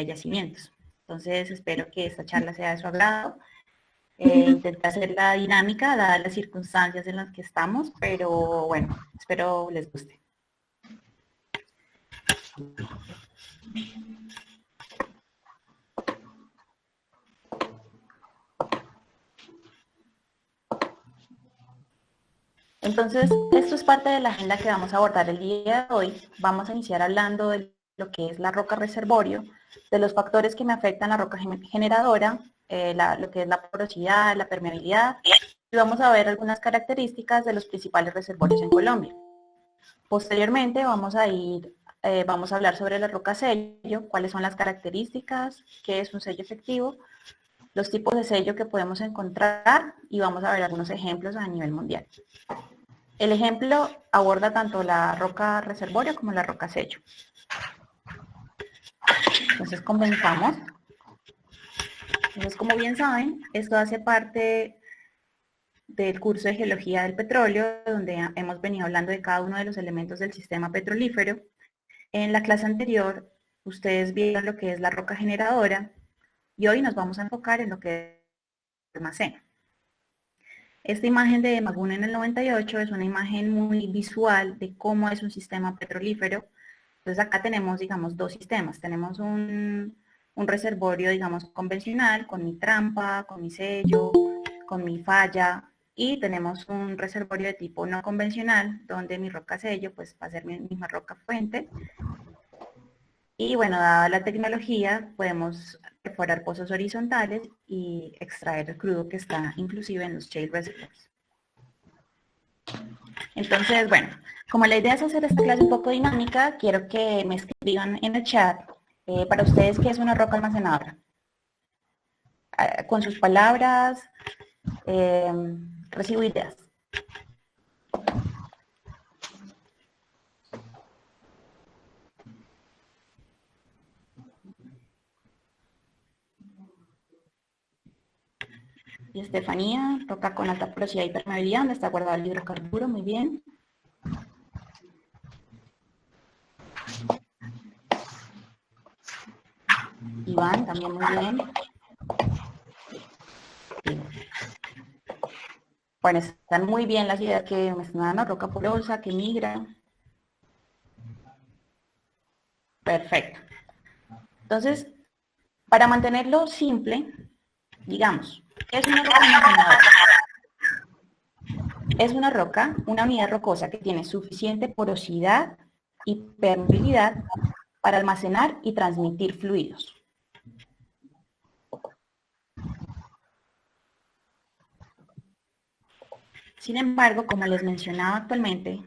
yacimientos. Entonces, espero que esta charla sea de su agrado. Intenté hacerla dinámica, dadas las circunstancias en las que estamos, pero bueno, espero les guste. Entonces, esto es parte de la agenda que vamos a abordar el día de hoy. Vamos a iniciar hablando de lo que es la roca reservorio, de los factores que me afectan la roca generadora, lo que es la porosidad, la permeabilidad, y vamos a ver algunas características de los principales reservorios en Colombia. Posteriormente vamos a hablar sobre la roca sello, cuáles son las características, qué es un sello efectivo, los tipos de sello que podemos encontrar y vamos a ver algunos ejemplos a nivel mundial. El ejemplo aborda tanto la roca reservorio como la roca sello. Entonces comenzamos. Entonces, como bien saben, esto hace parte del curso de Geología del Petróleo, donde hemos venido hablando de cada uno de los elementos del sistema petrolífero. En la clase anterior, ustedes vieron lo que es la roca generadora, y hoy nos vamos a enfocar en lo que es el almacén. Esta imagen de Maguna en el 98 es una imagen muy visual de cómo es un sistema petrolífero. Entonces acá tenemos, digamos, dos sistemas. Tenemos un reservorio, digamos, convencional, con mi trampa, con mi sello, con mi falla, y tenemos un reservorio de tipo no convencional, donde mi roca sello, pues va a ser mi misma roca fuente. Y bueno, dada la tecnología, podemos perforar pozos horizontales y extraer el crudo que está inclusive en los shale reservoirs. Entonces, bueno, como la idea es hacer esta clase un poco dinámica, quiero que me escriban en el chat para ustedes qué es una roca almacenadora. Con sus palabras, recibo ideas. Y Estefanía, roca con alta porosidad y permeabilidad, donde está guardado el hidrocarburo, muy bien. Iván, también muy bien. Bueno, están muy bien las ideas que me están dando, roca porosa, que migra. Perfecto. Entonces, para mantenerlo simple, digamos, ¿qué es una roca almacenadora? Es una roca, una unidad rocosa que tiene suficiente porosidad y permeabilidad para almacenar y transmitir fluidos. Sin embargo, como les mencionaba actualmente,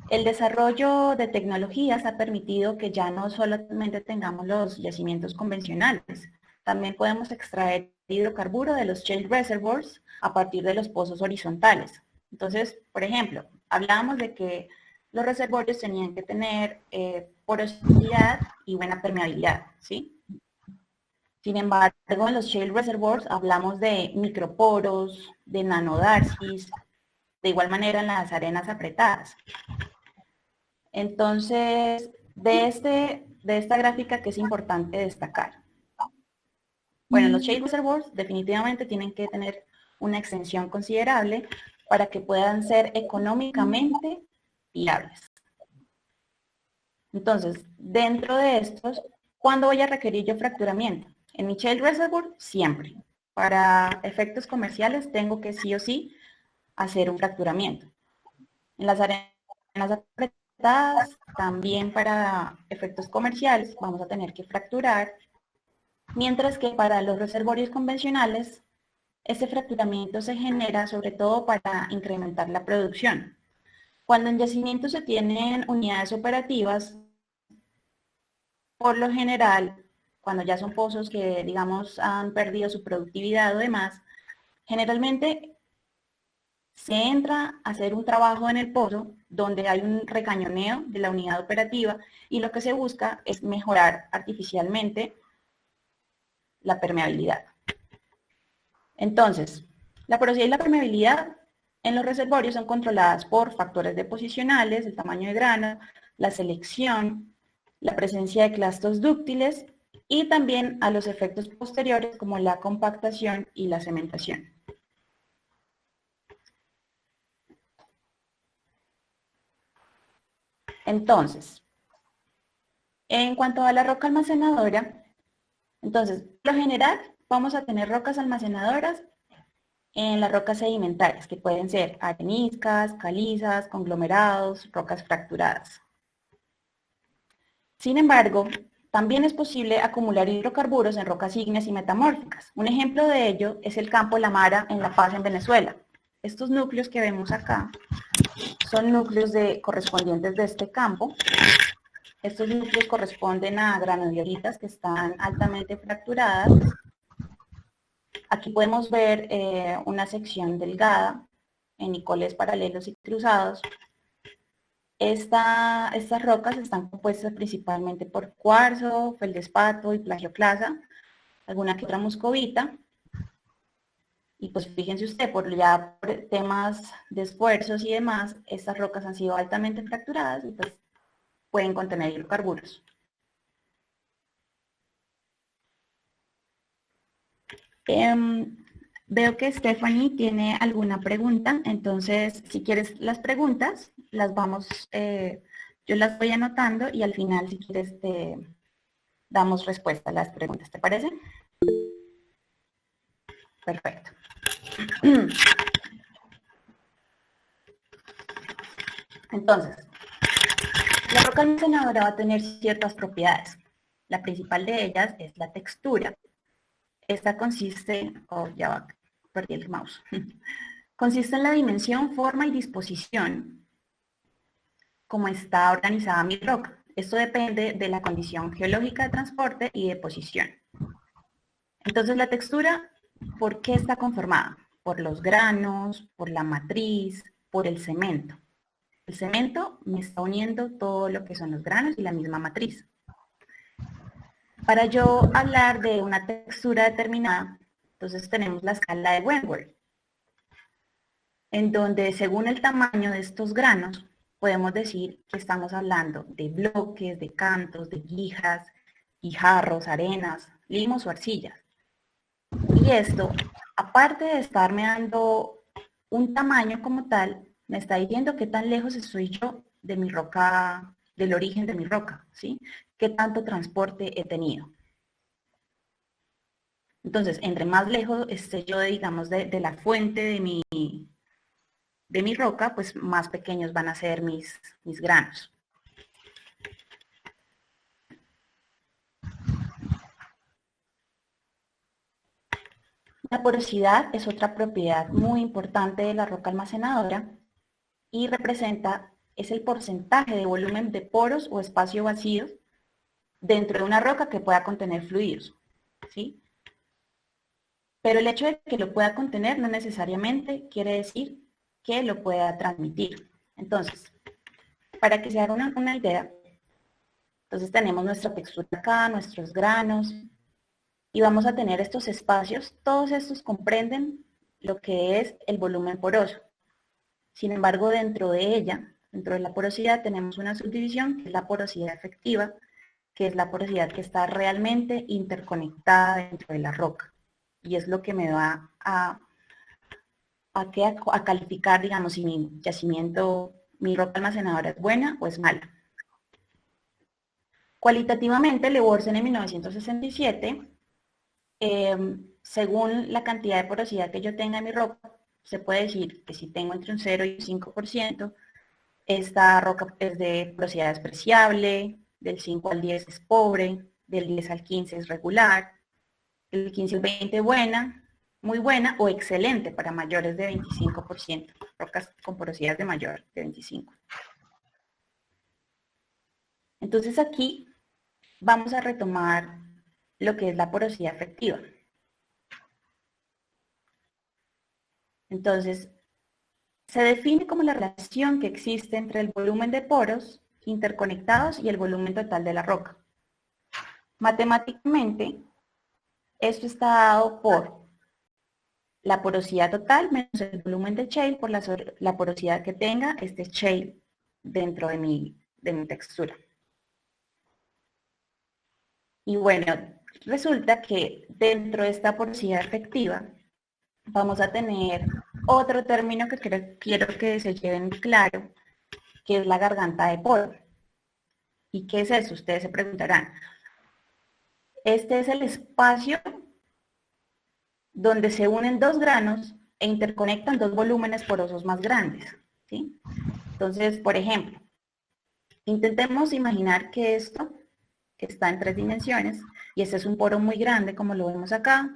el desarrollo de tecnologías ha permitido que ya no solamente tengamos los yacimientos convencionales, también podemos extraer hidrocarburo de los shale reservoirs a partir de los pozos horizontales. Entonces, por ejemplo, hablábamos de que los reservorios tenían que tener porosidad y buena permeabilidad, ¿sí? Sin embargo, en los shale reservoirs hablamos de microporos, de nanodarcis, de igual manera en las arenas apretadas. Entonces, de esta gráfica, ¿qué es importante destacar? Bueno, los shale reservoirs definitivamente tienen que tener una extensión considerable para que puedan ser económicamente viables. Entonces, dentro de estos, ¿cuándo voy a requerir yo fracturamiento? En mi shale reservoir, siempre. Para efectos comerciales tengo que sí o sí hacer un fracturamiento. En las arenas apretadas, también para efectos comerciales, vamos a tener que fracturar, mientras que para los reservorios convencionales, este fracturamiento se genera sobre todo para incrementar la producción. Cuando en yacimientos se tienen unidades operativas, por lo general, cuando ya son pozos que, digamos, han perdido su productividad o demás, generalmente se entra a hacer un trabajo en el pozo donde hay un recañoneo de la unidad operativa y lo que se busca es mejorar artificialmente la permeabilidad. Entonces, la porosidad y la permeabilidad en los reservorios son controladas por factores deposicionales, el tamaño de grano, la selección, la presencia de clastos dúctiles y también a los efectos posteriores como la compactación y la cementación. Entonces, en cuanto a la roca almacenadora, entonces, por lo general, vamos a tener rocas almacenadoras en las rocas sedimentarias, que pueden ser areniscas, calizas, conglomerados, rocas fracturadas. Sin embargo, también es posible acumular hidrocarburos en rocas ígneas y metamórficas. Un ejemplo de ello es el campo La Mara en La Paz, en Venezuela. Estos núcleos que vemos acá son núcleos correspondientes de este campo. Estos núcleos corresponden a granodioritas que están altamente fracturadas. Aquí podemos ver una sección delgada en nicoles paralelos y cruzados. Estas rocas están compuestas principalmente por cuarzo, feldespato y plagioclasa, alguna que otra muscovita. Y pues fíjense usted, por temas de esfuerzos y demás, estas rocas han sido altamente fracturadas y pues pueden contener hidrocarburos. Veo que Stephanie tiene alguna pregunta, entonces si quieres las preguntas, yo las voy anotando y al final si quieres damos respuesta a las preguntas, ¿te parece? Perfecto. Entonces, la roca almacenadora va a tener ciertas propiedades. La principal de ellas es la textura. Esta consiste, perdí el mouse. Consiste en la dimensión, forma y disposición, como está organizada mi roca. Esto depende de la condición geológica de transporte y de posición. Entonces, la textura, ¿por qué está conformada? Por los granos, por la matriz, por el cemento. El cemento me está uniendo todo lo que son los granos y la misma matriz. Para yo hablar de una textura determinada, entonces tenemos la escala de Wentworth, en donde según el tamaño de estos granos, podemos decir que estamos hablando de bloques, de cantos, de guijas, guijarros, arenas, limos o arcillas. Y esto, aparte de estarme dando un tamaño como tal, me está diciendo qué tan lejos estoy yo de mi roca, del origen de mi roca, ¿sí? Qué tanto transporte he tenido. Entonces, entre más lejos esté yo, digamos, de la fuente de mi roca, pues más pequeños van a ser mis granos. La porosidad es otra propiedad muy importante de la roca almacenadora y es el porcentaje de volumen de poros o espacio vacío dentro de una roca que pueda contener fluidos, ¿sí? Pero el hecho de que lo pueda contener no necesariamente quiere decir que lo pueda transmitir. Entonces, para que se haga una idea, entonces tenemos nuestra textura acá, nuestros granos, y vamos a tener estos espacios, todos estos comprenden lo que es el volumen poroso. Sin embargo, dentro de ella, dentro de la porosidad, tenemos una subdivisión que es la porosidad efectiva, que es la porosidad que está realmente interconectada dentro de la roca. Y es lo que me va a calificar, digamos, si mi yacimiento, mi roca almacenadora es buena o es mala. Cualitativamente, Le Borsen en 1967, según la cantidad de porosidad que yo tenga en mi roca, se puede decir que si tengo entre un 0 y un 5%, esta roca es de porosidad despreciable, del 5 al 10 es pobre, del 10 al 15 es regular, del 15 al 20 buena, muy buena o excelente para mayores de 25%, rocas con porosidad de mayor de 25. Entonces aquí vamos a retomar lo que es la porosidad efectiva. Entonces, se define como la relación que existe entre el volumen de poros interconectados y el volumen total de la roca. Matemáticamente, esto está dado por la porosidad total menos el volumen de shale por la porosidad que tenga este shale dentro de mi textura. Y bueno, resulta que dentro de esta porosidad efectiva vamos a tener otro término que quiero que se lleven claro, que es la garganta de poro. ¿Y qué es eso? Ustedes se preguntarán. Este es el espacio donde se unen dos granos e interconectan dos volúmenes porosos más grandes, ¿sí? Entonces, por ejemplo, intentemos imaginar que esto está en 3 dimensiones y este es un poro muy grande, como lo vemos acá,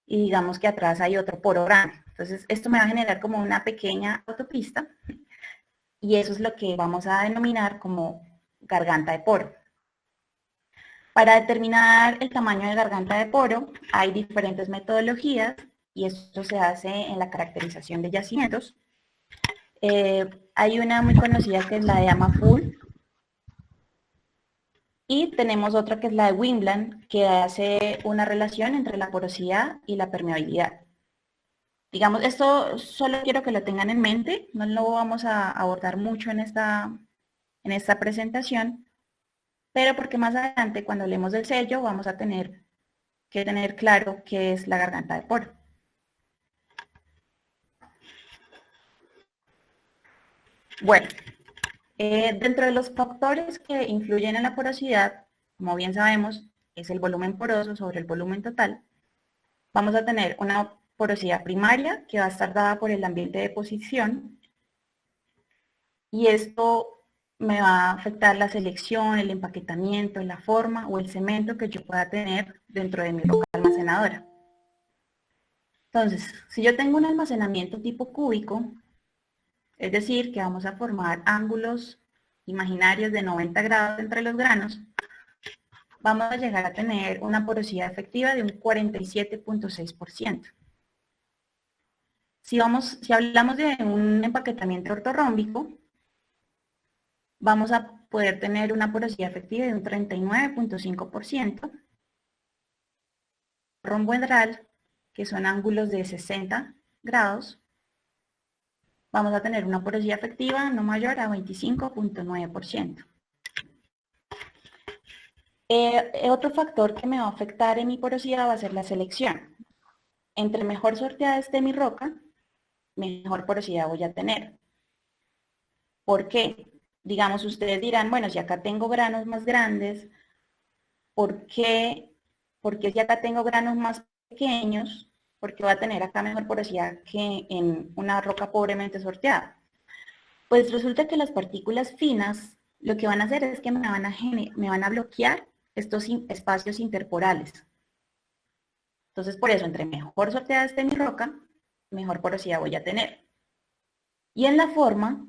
y digamos que atrás hay otro poro grande. Entonces, esto me va a generar como una pequeña autopista y eso es lo que vamos a denominar como garganta de poro. Para determinar el tamaño de garganta de poro hay diferentes metodologías y esto se hace en la caracterización de yacimientos. Hay una muy conocida que es la de Amapul y tenemos otra que es la de Wimland que hace una relación entre la porosidad y la permeabilidad. Digamos, esto solo quiero que lo tengan en mente, no lo vamos a abordar mucho en esta presentación, pero porque más adelante cuando hablemos del sello vamos a tener que tener claro qué es la garganta de poro. Bueno, dentro de los factores que influyen en la porosidad, como bien sabemos, es el volumen poroso sobre el volumen total. Vamos a tener una porosidad primaria que va a estar dada por el ambiente de deposición y esto me va a afectar la selección, el empaquetamiento, la forma o el cemento que yo pueda tener dentro de mi roca almacenadora. Entonces, si yo tengo un almacenamiento tipo cúbico, es decir, que vamos a formar ángulos imaginarios de 90 grados entre los granos, vamos a llegar a tener una porosidad efectiva de un 47.6%. Si hablamos de un empaquetamiento ortorrómbico, vamos a poder tener una porosidad efectiva de un 39.5%. Romboedral, que son ángulos de 60 grados, vamos a tener una porosidad efectiva no mayor a 25.9%. Otro factor que me va a afectar en mi porosidad va a ser la selección. Entre mejor sorteada esté mi roca, mejor porosidad voy a tener. ¿Por qué? Digamos, ustedes dirán, bueno, si acá tengo granos más grandes, ¿por qué si acá tengo granos más pequeños? ¿Por qué va a tener acá mejor porosidad que en una roca pobremente sorteada? Pues resulta que las partículas finas lo que van a hacer es que me van a bloquear estos espacios interporales. Entonces, por eso, entre mejor sorteada esté mi roca, mejor porosidad voy a tener. Y en la forma,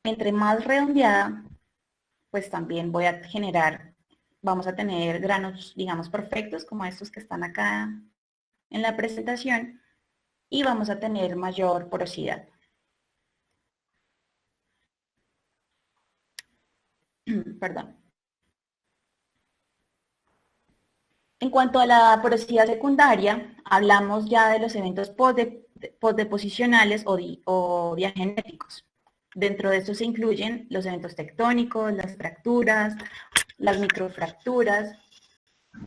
entre más redondeada, pues también voy a generar, vamos a tener granos, digamos, perfectos, como estos que están acá en la presentación, y vamos a tener mayor porosidad. Perdón. En cuanto a la porosidad secundaria, hablamos ya de los eventos postdeposicionales o diagenéticos. Dentro de estos se incluyen los eventos tectónicos, las fracturas, las microfracturas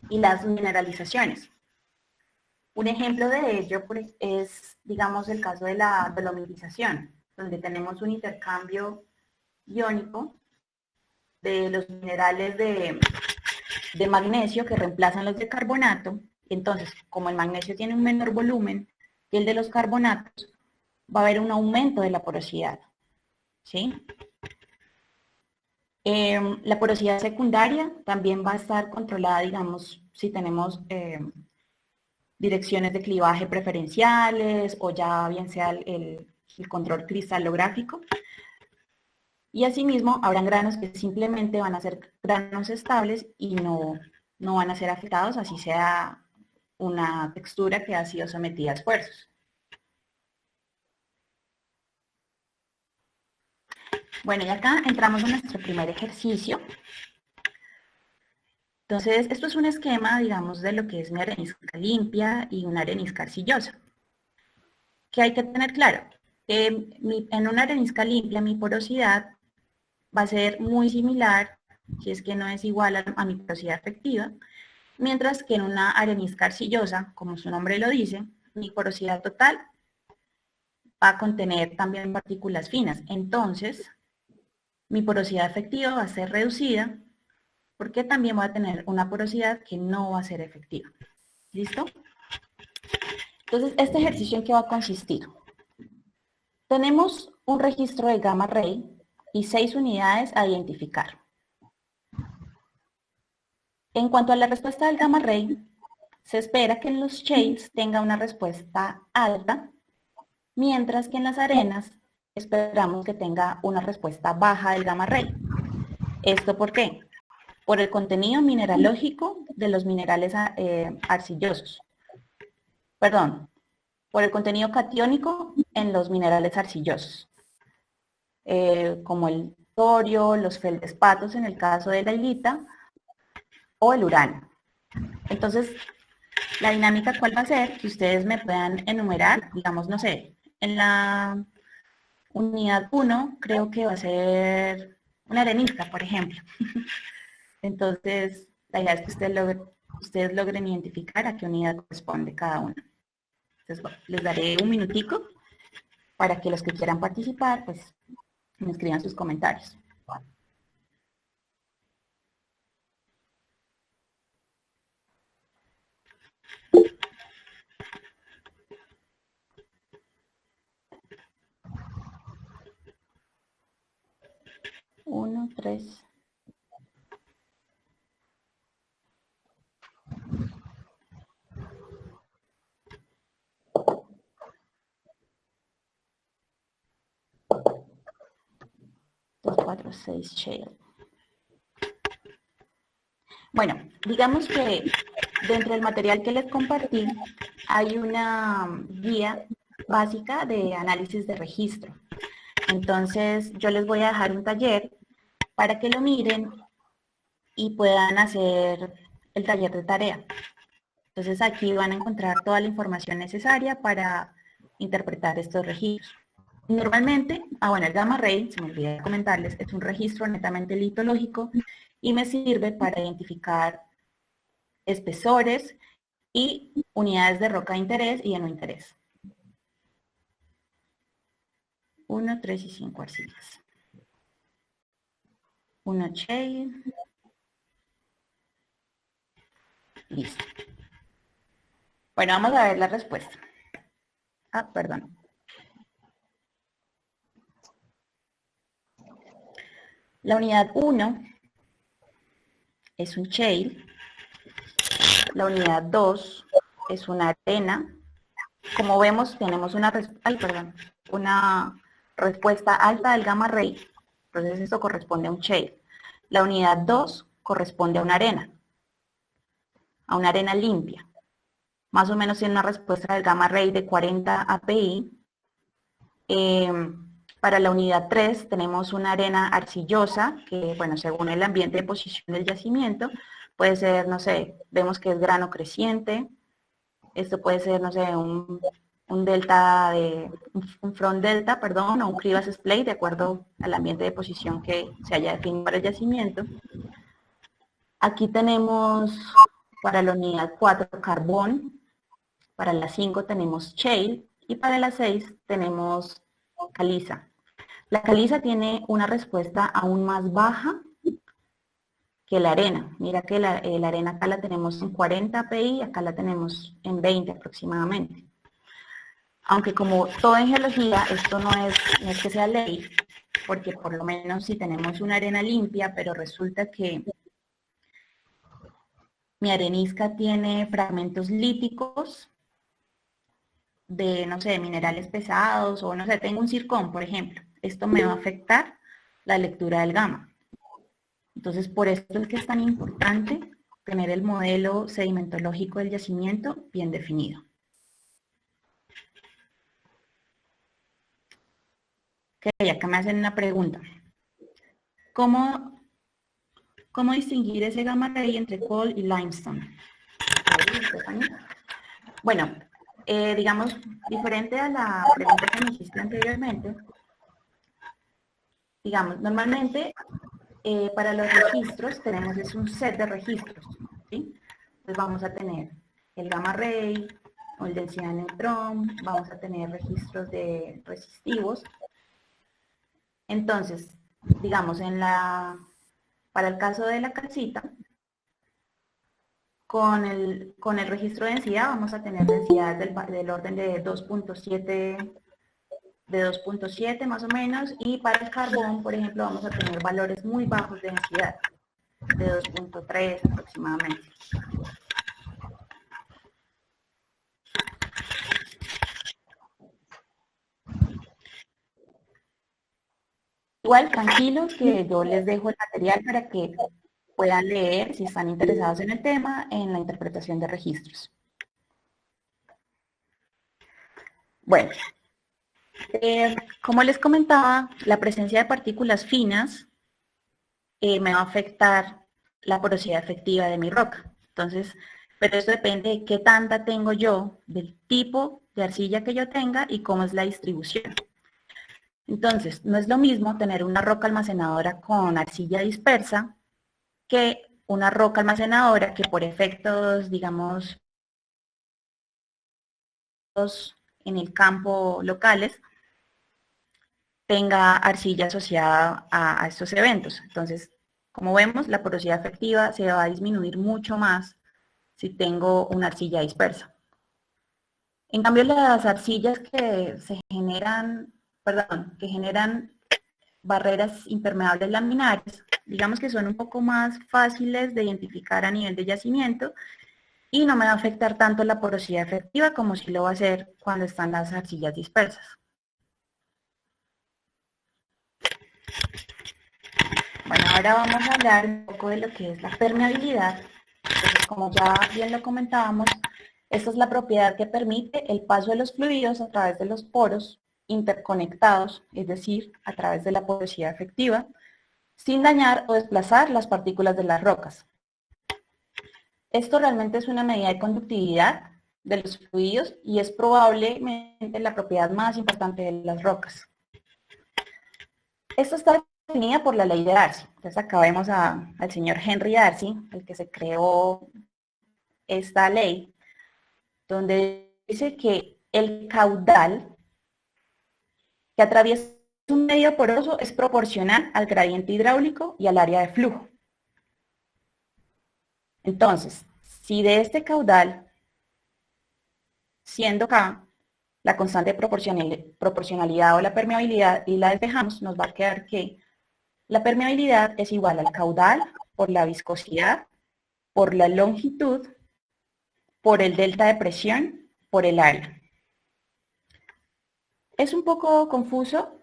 y las mineralizaciones. Un ejemplo de ello es, digamos, el caso de la dolomitización, donde tenemos un intercambio iónico de los minerales de magnesio que reemplazan los de carbonato. Entonces, como el magnesio tiene un menor volumen que el de los carbonatos, va a haber un aumento de la porosidad, ¿sí? La porosidad secundaria también va a estar controlada, digamos, si tenemos direcciones de clivaje preferenciales o ya bien sea el control cristalográfico. Y asimismo, habrán granos que simplemente van a ser granos estables y no van a ser afectados, así sea una textura que ha sido sometida a esfuerzos. Bueno, y acá entramos en nuestro primer ejercicio. Entonces, esto es un esquema, digamos, de lo que es una arenisca limpia y una arenisca arcillosa. ¿Qué hay que tener claro? En una arenisca limpia, mi porosidad va a ser muy similar, si es que no es igual a mi porosidad efectiva, Mientras que en una arenisca arcillosa, como su nombre lo dice, mi porosidad total va a contener también partículas finas. Entonces, mi porosidad efectiva va a ser reducida porque también voy a tener una porosidad que no va a ser efectiva. ¿Listo? Entonces, ¿este ejercicio en qué va a consistir? Tenemos un registro de gamma ray y 6 unidades a identificar. En cuanto a la respuesta del gamma ray, se espera que en los shales tenga una respuesta alta, mientras que en las arenas esperamos que tenga una respuesta baja del gamma ray. ¿Esto por qué? Por el contenido mineralógico de los minerales arcillosos. Perdón, por el contenido catiónico en los minerales arcillosos, como el torio, los feldespatos en el caso de la hilita, o el uranio. Entonces, la dinámica, ¿cuál va a ser? Que ustedes me puedan enumerar, digamos, no sé, en la unidad 1 creo que va a ser una arenisca, por ejemplo. Entonces, la idea es que ustedes logren identificar a qué unidad corresponde cada una. Entonces, bueno, les daré un minutico para que los que quieran participar, pues, me escriban sus comentarios. Uno, tres. Dos, cuatro, seis, shale. Bueno, digamos que dentro del material que les compartí hay una guía básica de análisis de registro. Entonces, yo les voy a dejar un taller para que lo miren y puedan hacer el taller de tarea. Entonces, aquí van a encontrar toda la información necesaria para interpretar estos registros. Normalmente, bueno, el gamma ray, se me olvidó comentarles, es un registro netamente litológico y me sirve para identificar espesores y unidades de roca de interés y de no interés. 1, 3 y 5 arcillas. 1 shale. Listo. Bueno, vamos a ver la respuesta. Perdón. La unidad 1 es un shale. La unidad 2 es una arena. Como vemos, tenemos una respuesta alta del gamma ray. Entonces, esto corresponde a un shale. La unidad 2 corresponde a una arena limpia. Más o menos tiene una respuesta del gamma ray de 40 API. Para la unidad 3 tenemos una arena arcillosa, que bueno, según el ambiente de posición del yacimiento, puede ser, no sé, vemos que es grano creciente. Esto puede ser, no sé, un front delta, perdón, o un crevasse splay, de acuerdo al ambiente de posición que se haya definido para el yacimiento. Aquí tenemos para la unidad 4 carbón, para la 5 tenemos shale y para la 6 tenemos caliza. La caliza tiene una respuesta aún más baja que la arena. Mira que la arena acá la tenemos en 40 API, acá la tenemos en 20 aproximadamente. Aunque como todo en geología, esto no es que sea ley, porque por lo menos si tenemos una arena limpia, pero resulta que mi arenisca tiene fragmentos líticos de, no sé, de minerales pesados, o no sé, tengo un zircón, por ejemplo. Esto me va a afectar la lectura del gamma. Entonces, por esto es que es tan importante tener el modelo sedimentológico del yacimiento bien definido. Ok, acá me hacen una pregunta. ¿Cómo distinguir ese gamma ray entre coal y limestone? Bueno, digamos, diferente a la pregunta que me hiciste anteriormente, digamos, normalmente para los registros tenemos un set de registros, ¿sí? pues vamos a tener el gamma ray o el densidad de neutrón, vamos a tener registros de resistivos. Entonces, digamos, para el caso de la calcita, con el registro de densidad vamos a tener densidades del orden de 2.7 más o menos, y para el carbón, por ejemplo, vamos a tener valores muy bajos de densidad, de 2.3 aproximadamente. Igual, tranquilos, que yo les dejo el material para que puedan leer, si están interesados en el tema, en la interpretación de registros. Bueno, como les comentaba, la presencia de partículas finas me va a afectar la porosidad efectiva de mi roca. Entonces, pero esto depende de qué tanta tengo yo, del tipo de arcilla que yo tenga y cómo es la distribución. Entonces, no es lo mismo tener una roca almacenadora con arcilla dispersa que una roca almacenadora que por efectos, digamos, en el campo locales, tenga arcilla asociada a estos eventos. Entonces, como vemos, la porosidad efectiva se va a disminuir mucho más si tengo una arcilla dispersa. En cambio, las arcillas que generan barreras impermeables laminares, digamos que son un poco más fáciles de identificar a nivel de yacimiento y no me va a afectar tanto la porosidad efectiva como si lo va a hacer cuando están las arcillas dispersas. Bueno, ahora vamos a hablar un poco de lo que es la permeabilidad. Entonces, como ya bien lo comentábamos, esta es la propiedad que permite el paso de los fluidos a través de los poros interconectados, es decir, a través de la porosidad efectiva, sin dañar o desplazar las partículas de las rocas. Esto realmente es una medida de conductividad de los fluidos y es probablemente la propiedad más importante de las rocas. Esto está definida por la ley de Darcy. Entonces acá vemos al señor Henry Darcy, el que se creó esta ley, donde dice que el caudal que atraviesa un medio poroso es proporcional al gradiente hidráulico y al área de flujo. Entonces, si de este caudal, siendo K la constante de proporcionalidad o la permeabilidad y la despejamos, nos va a quedar que la permeabilidad es igual al caudal por la viscosidad, por la longitud, por el delta de presión, por el área. Es un poco confuso,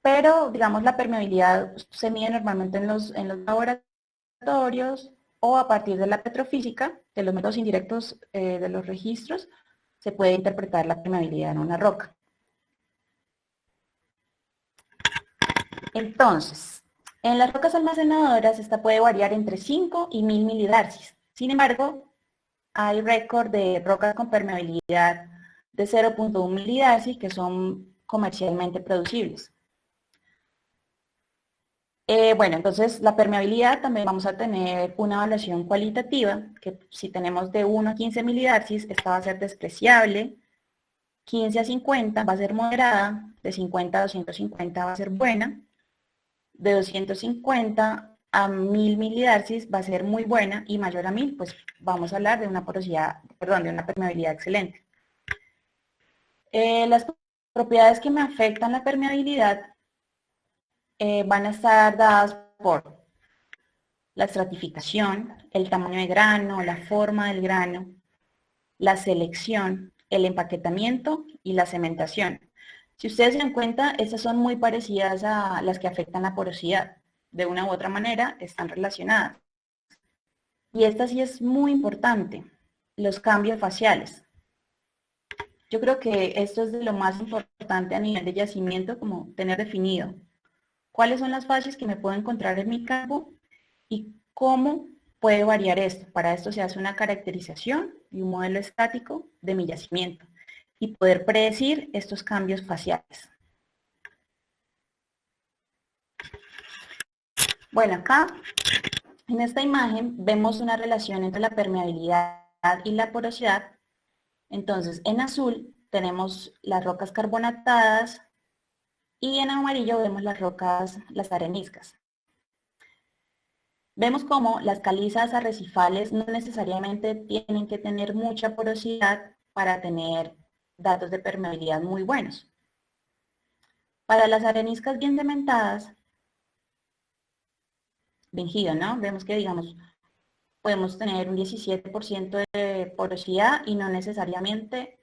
pero digamos la permeabilidad se mide normalmente en los laboratorios o a partir de la petrofísica, de los métodos indirectos de los registros, se puede interpretar la permeabilidad en una roca. Entonces, en las rocas almacenadoras esta puede variar entre 5 y 1000 milidarcis. Sin embargo, hay récord de rocas con permeabilidad de 0.1 milidarcis que son comercialmente producibles. Bueno, entonces la permeabilidad también vamos a tener una evaluación cualitativa, que si tenemos de 1 a 15 milidarcis, esta va a ser despreciable, 15 a 50 va a ser moderada, de 50 a 250 va a ser buena, de 250 a 1000 milidarcis va a ser muy buena, y mayor a 1000, pues vamos a hablar de una de una permeabilidad excelente. Las propiedades que me afectan la permeabilidad van a estar dadas por la estratificación, el tamaño de grano, la forma del grano, la selección, el empaquetamiento y la cementación. Si ustedes se dan cuenta, estas son muy parecidas a las que afectan la porosidad. De una u otra manera están relacionadas. Y esta sí es muy importante, los cambios faciales. Yo creo que esto es de lo más importante a nivel de yacimiento, como tener definido cuáles son las fases que me puedo encontrar en mi campo y cómo puede variar esto. Para esto se hace una caracterización y un modelo estático de mi yacimiento y poder predecir estos cambios faciales. Bueno, acá En esta imagen vemos una relación entre la permeabilidad y la porosidad. Entonces, en azul tenemos las rocas carbonatadas y en amarillo vemos las rocas, las areniscas. Vemos cómo las calizas arrecifales no necesariamente tienen que tener mucha porosidad para tener datos de permeabilidad muy buenos. Para las areniscas bien cementadas, fingido, ¿no? Vemos que, digamos, podemos tener un 17% de porosidad y no necesariamente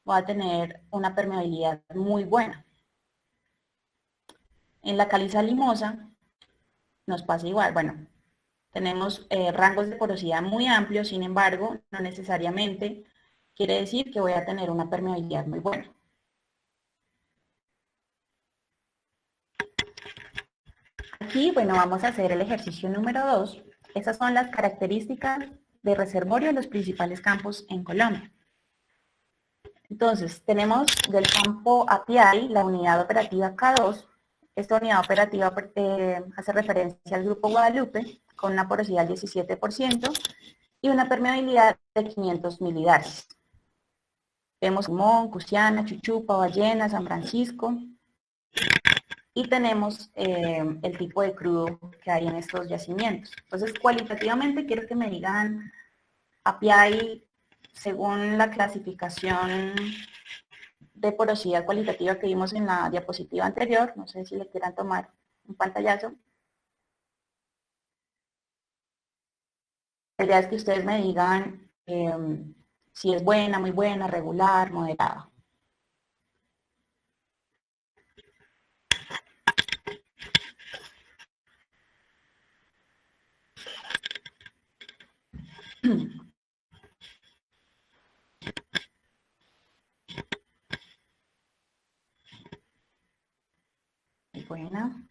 va a tener una permeabilidad muy buena. En la caliza limosa nos pasa igual. Bueno, tenemos rangos de porosidad muy amplios, sin embargo, no necesariamente quiere decir que voy a tener una permeabilidad muy buena. Aquí, bueno, vamos a hacer el ejercicio número 2. Estas son las características de reservorio de los principales campos en Colombia. Entonces, tenemos del campo API la unidad operativa K2. Esta unidad operativa hace referencia al grupo Guadalupe, con una porosidad del 17% y una permeabilidad de 500 milidarcies. Vemos Limón, Cusiana, Chuchupa, Ballena, San Francisco. Y tenemos el tipo de crudo que hay en estos yacimientos. Entonces, cualitativamente quiero que me digan API según la clasificación de porosidad cualitativa que vimos en la diapositiva anterior. No sé si le quieran tomar un pantallazo. La idea es que ustedes me digan si es buena, muy buena, regular, moderada. Buena.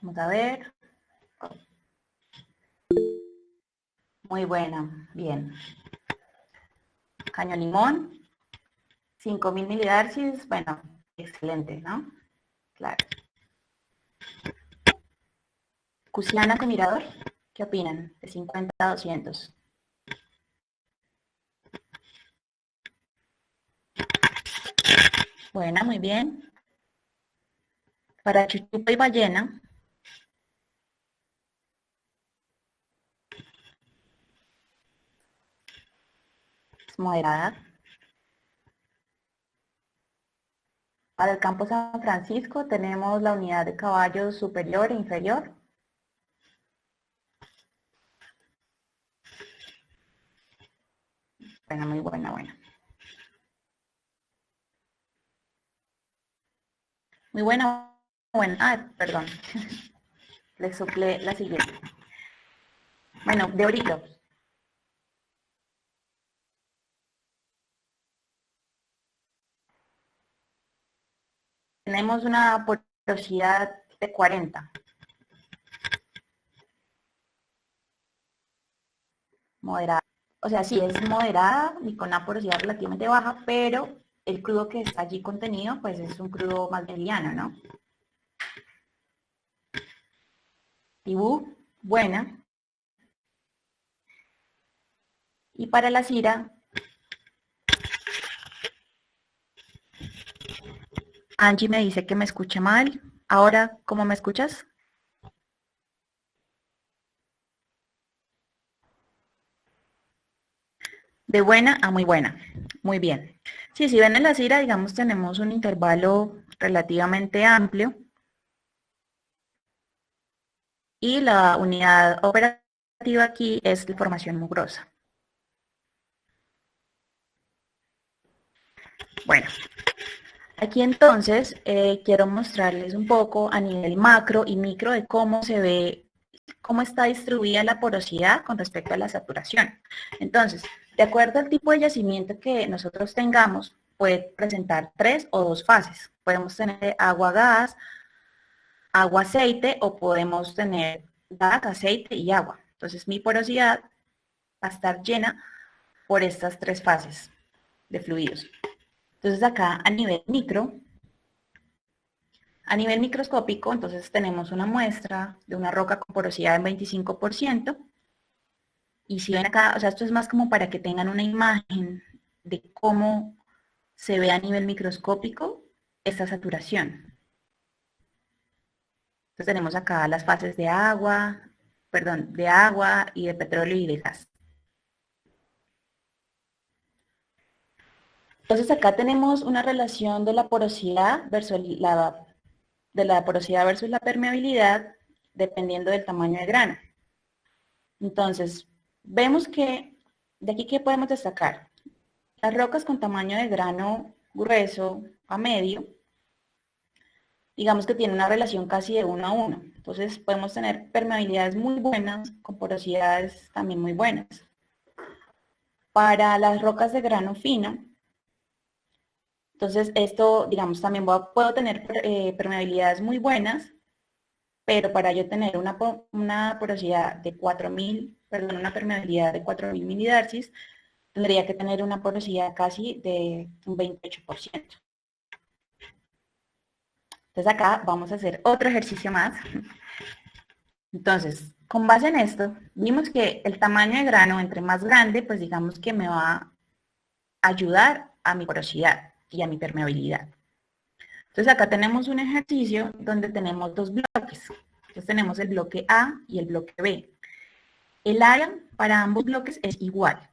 Vamos a ver. Muy buena. Bien. Caño Limón. 5.000 milidarcies. Bueno, excelente, ¿no? Claro. Cusiana con Mirador. ¿Qué opinan? De 50 a 200. Buena, muy bien. Para Chuchupa y Ballena. Es moderada. Para el campo San Francisco tenemos la unidad de caballos superior e inferior. Buena, muy buena, buena. Muy buena, buena. Ah, perdón. Le soplé la siguiente. Bueno, de ahorita. Tenemos una porosidad de 40. Moderada. O sea, sí es moderada y con una porosidad relativamente baja, pero el crudo que está allí contenido, pues es un crudo más mediano, ¿no? Tibú, buena. Y para la Cira, Angie me dice que me escucha mal. Ahora, ¿cómo me escuchas? De buena a muy buena. Muy bien. Sí, si ven en la Cira, digamos, tenemos un intervalo relativamente amplio. Y la unidad operativa aquí es la formación mugrosa. Bueno, aquí entonces quiero mostrarles un poco a nivel macro y micro de cómo se ve, cómo está distribuida la porosidad con respecto a la saturación. Entonces, de acuerdo al tipo de yacimiento que nosotros tengamos, puede presentar 3 o 2 fases. Podemos tener agua-gas, agua-aceite o podemos tener gas, aceite y agua. Entonces, mi porosidad va a estar llena por estas 3 fases de fluidos. Entonces acá a nivel micro, A nivel microscópico, entonces tenemos una muestra de una roca con porosidad en 25%, y si ven acá, o sea, esto es más como para que tengan una imagen de cómo se ve a nivel microscópico esta saturación. Entonces tenemos acá las fases de agua, perdón, de agua y de petróleo y de gas. Entonces acá tenemos una relación de la porosidad versus la permeabilidad, dependiendo del tamaño del grano. Entonces, vemos que, de aquí, ¿qué podemos destacar? Las rocas con tamaño de grano grueso a medio, digamos que tienen una relación casi de 1 a 1. Entonces, podemos tener permeabilidades muy buenas con porosidades también muy buenas. Para las rocas de grano fino, entonces esto, digamos, también puedo tener permeabilidades muy buenas, pero para yo tener una porosidad de 4.000, perdón, una permeabilidad de 4.000 milidarcis, tendría que tener una porosidad casi de un 28%. Entonces acá vamos a hacer otro ejercicio más. Entonces, con base en esto, vimos que el tamaño de grano, entre más grande, pues digamos que me va a ayudar a mi porosidad y a mi permeabilidad. Entonces acá tenemos un ejercicio donde tenemos dos bloques. Entonces tenemos el bloque A y el bloque B. El área para ambos bloques es igual.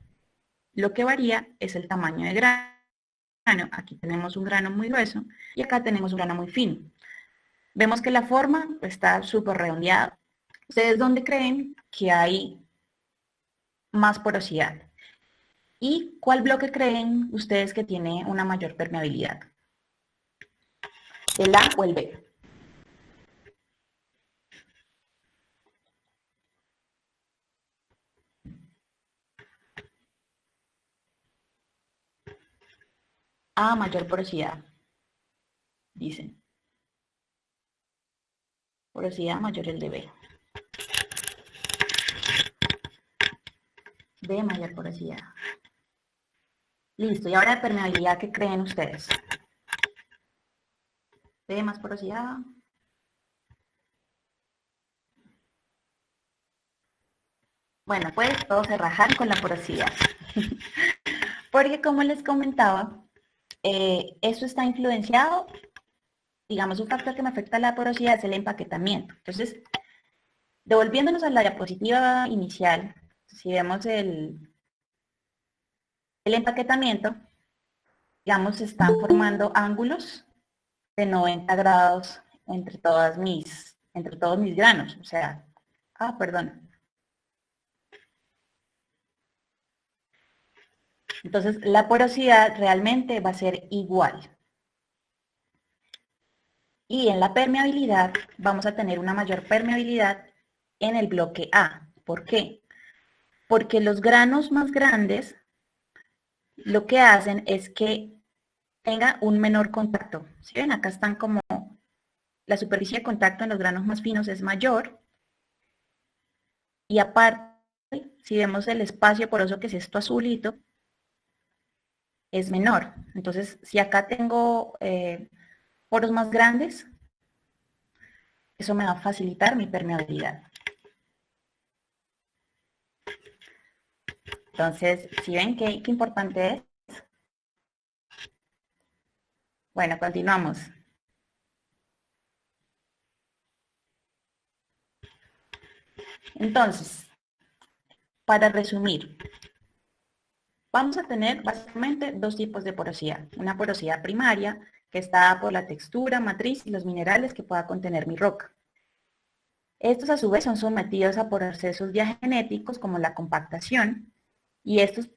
Lo que varía es el tamaño de grano. Aquí tenemos un grano muy grueso y acá tenemos un grano muy fino. Vemos que la forma está súper redondeada. ¿Ustedes dónde creen que hay más porosidad? ¿Y cuál bloque creen ustedes que tiene una mayor permeabilidad? ¿El A o el B? A, mayor porosidad, dicen. Porosidad mayor el de B. B, mayor porosidad. Listo, y ahora de permeabilidad, ¿qué creen ustedes? B, más porosidad. Bueno, pues todos se rajan con la porosidad. Porque como les comentaba, eso está influenciado, digamos, un factor que me afecta la porosidad es el empaquetamiento. Entonces, devolviéndonos a la diapositiva inicial, si vemos el empaquetamiento, digamos, se están formando ángulos de 90 grados entre todos mis granos. O sea, perdón. Entonces, la porosidad realmente va a ser igual. Y en la permeabilidad vamos a tener una mayor permeabilidad en el bloque A. ¿Por qué? Porque los granos más grandes lo que hacen es que tenga un menor contacto. Si ven, acá están como la superficie de contacto en los granos más finos es mayor. Y aparte, si vemos el espacio poroso, que es esto azulito, es menor. Entonces, si acá tengo poros más grandes, eso me va a facilitar mi permeabilidad. Entonces, si ven qué importante es. Bueno, continuamos. Entonces, para resumir, vamos a tener básicamente dos tipos de porosidad. Una porosidad primaria, que está dada por la textura, matriz y los minerales que pueda contener mi roca. Estos a su vez son sometidos a procesos diagenéticos como la compactación, y estos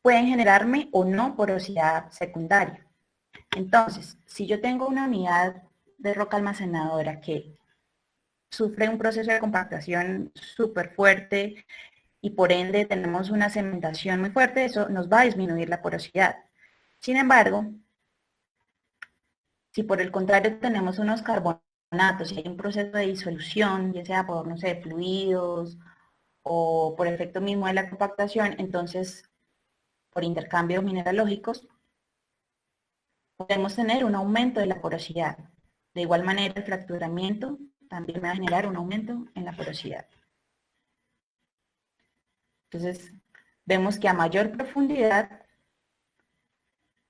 pueden generarme o no porosidad secundaria. Entonces, si yo tengo una unidad de roca almacenadora que sufre un proceso de compactación súper fuerte y por ende tenemos una cementación muy fuerte, eso nos va a disminuir la porosidad. Sin embargo, si por el contrario tenemos unos carbonatos y hay un proceso de disolución, ya sea por, no sé, fluidos o por efecto mismo de la compactación, entonces por intercambios mineralógicos, podemos tener un aumento de la porosidad. De igual manera, el fracturamiento también me va a generar un aumento en la porosidad. Entonces, vemos que a mayor profundidad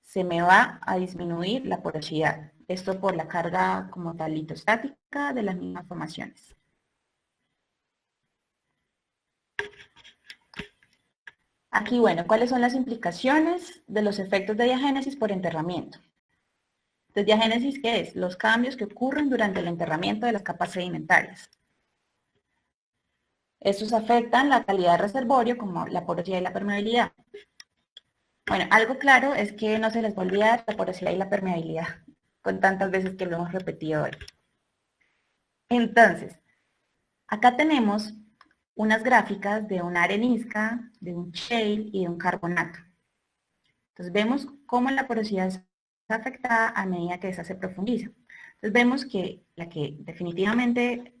se me va a disminuir la porosidad. Esto por la carga como tal litostática de las mismas formaciones. Aquí, bueno, ¿cuáles son las implicaciones de los efectos de diagénesis por enterramiento? Entonces, diagénesis, ¿qué es? Los cambios que ocurren durante el enterramiento de las capas sedimentarias. Estos afectan la calidad del reservorio, como la porosidad y la permeabilidad. Bueno, algo claro es que no se les va a olvidar la porosidad y la permeabilidad, con tantas veces que lo hemos repetido hoy. Entonces, acá tenemos unas gráficas de una arenisca, de un shale y de un carbonato. Entonces vemos cómo la porosidad es afectada a medida que esa se profundiza. Entonces vemos que la que definitivamente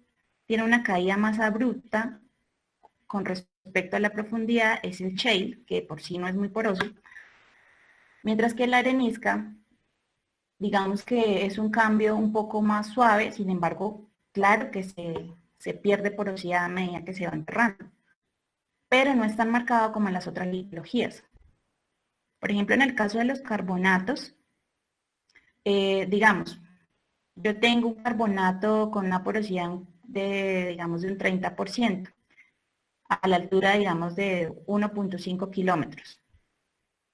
tiene una caída más abrupta con respecto a la profundidad es el shale, que por sí no es muy poroso, mientras que la arenisca, digamos que es un cambio un poco más suave, sin embargo, claro que se pierde porosidad a medida que se va enterrando, pero no es tan marcado como en las otras litologías. Por ejemplo, en el caso de los carbonatos, digamos, yo tengo un carbonato con una porosidad de, digamos, de un 30%, a la altura, digamos, de 1.5 kilómetros.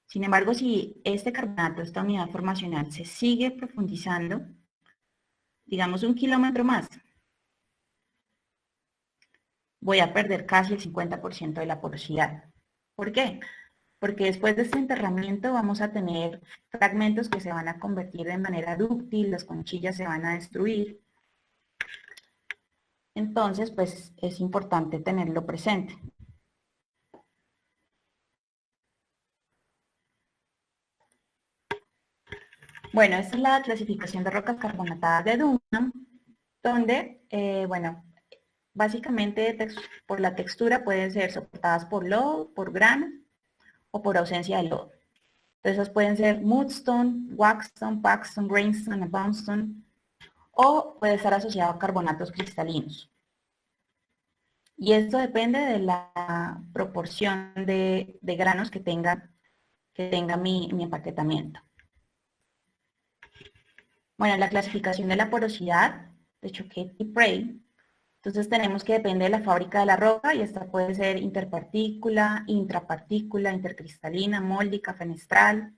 Sin embargo, si este carbonato, esta unidad formacional, se sigue profundizando, digamos 1 kilómetro más, voy a perder casi el 50% de la porosidad. ¿Por qué? Porque después de este enterramiento vamos a tener fragmentos que se van a convertir de manera dúctil, las conchillas se van a destruir. Entonces, pues es importante tenerlo presente. Bueno, esta es la clasificación de rocas carbonatadas de Dunham, donde, bueno, básicamente por la textura pueden ser soportadas por lodo, por grano o por ausencia de lodo. Entonces, esas pueden ser mudstone, waxstone, packstone, grainstone, boundstone, o puede estar asociado a carbonatos cristalinos. Y esto depende de la proporción de granos que tenga mi empaquetamiento. Bueno, la clasificación de la porosidad de Choquette y Bray. Entonces tenemos que depende de la fábrica de la roca y esta puede ser interpartícula, intrapartícula, intercristalina, móldica, fenestral.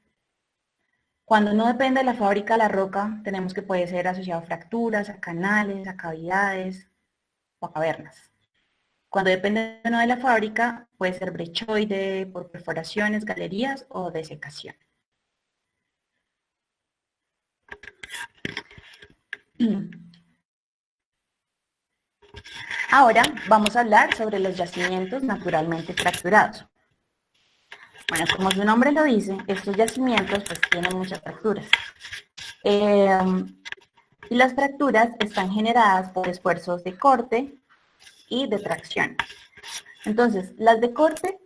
Cuando no depende de la fábrica de la roca, tenemos que puede ser asociado a fracturas, a canales, a cavidades o a cavernas. Cuando depende no de la fábrica, puede ser brechoide, por perforaciones, galerías o desecación. Ahora vamos a hablar sobre los yacimientos naturalmente fracturados. Bueno, como su nombre lo dice, estos yacimientos pues tienen muchas fracturas. Y las fracturas están generadas por esfuerzos de corte y de tracción. Entonces, las de corte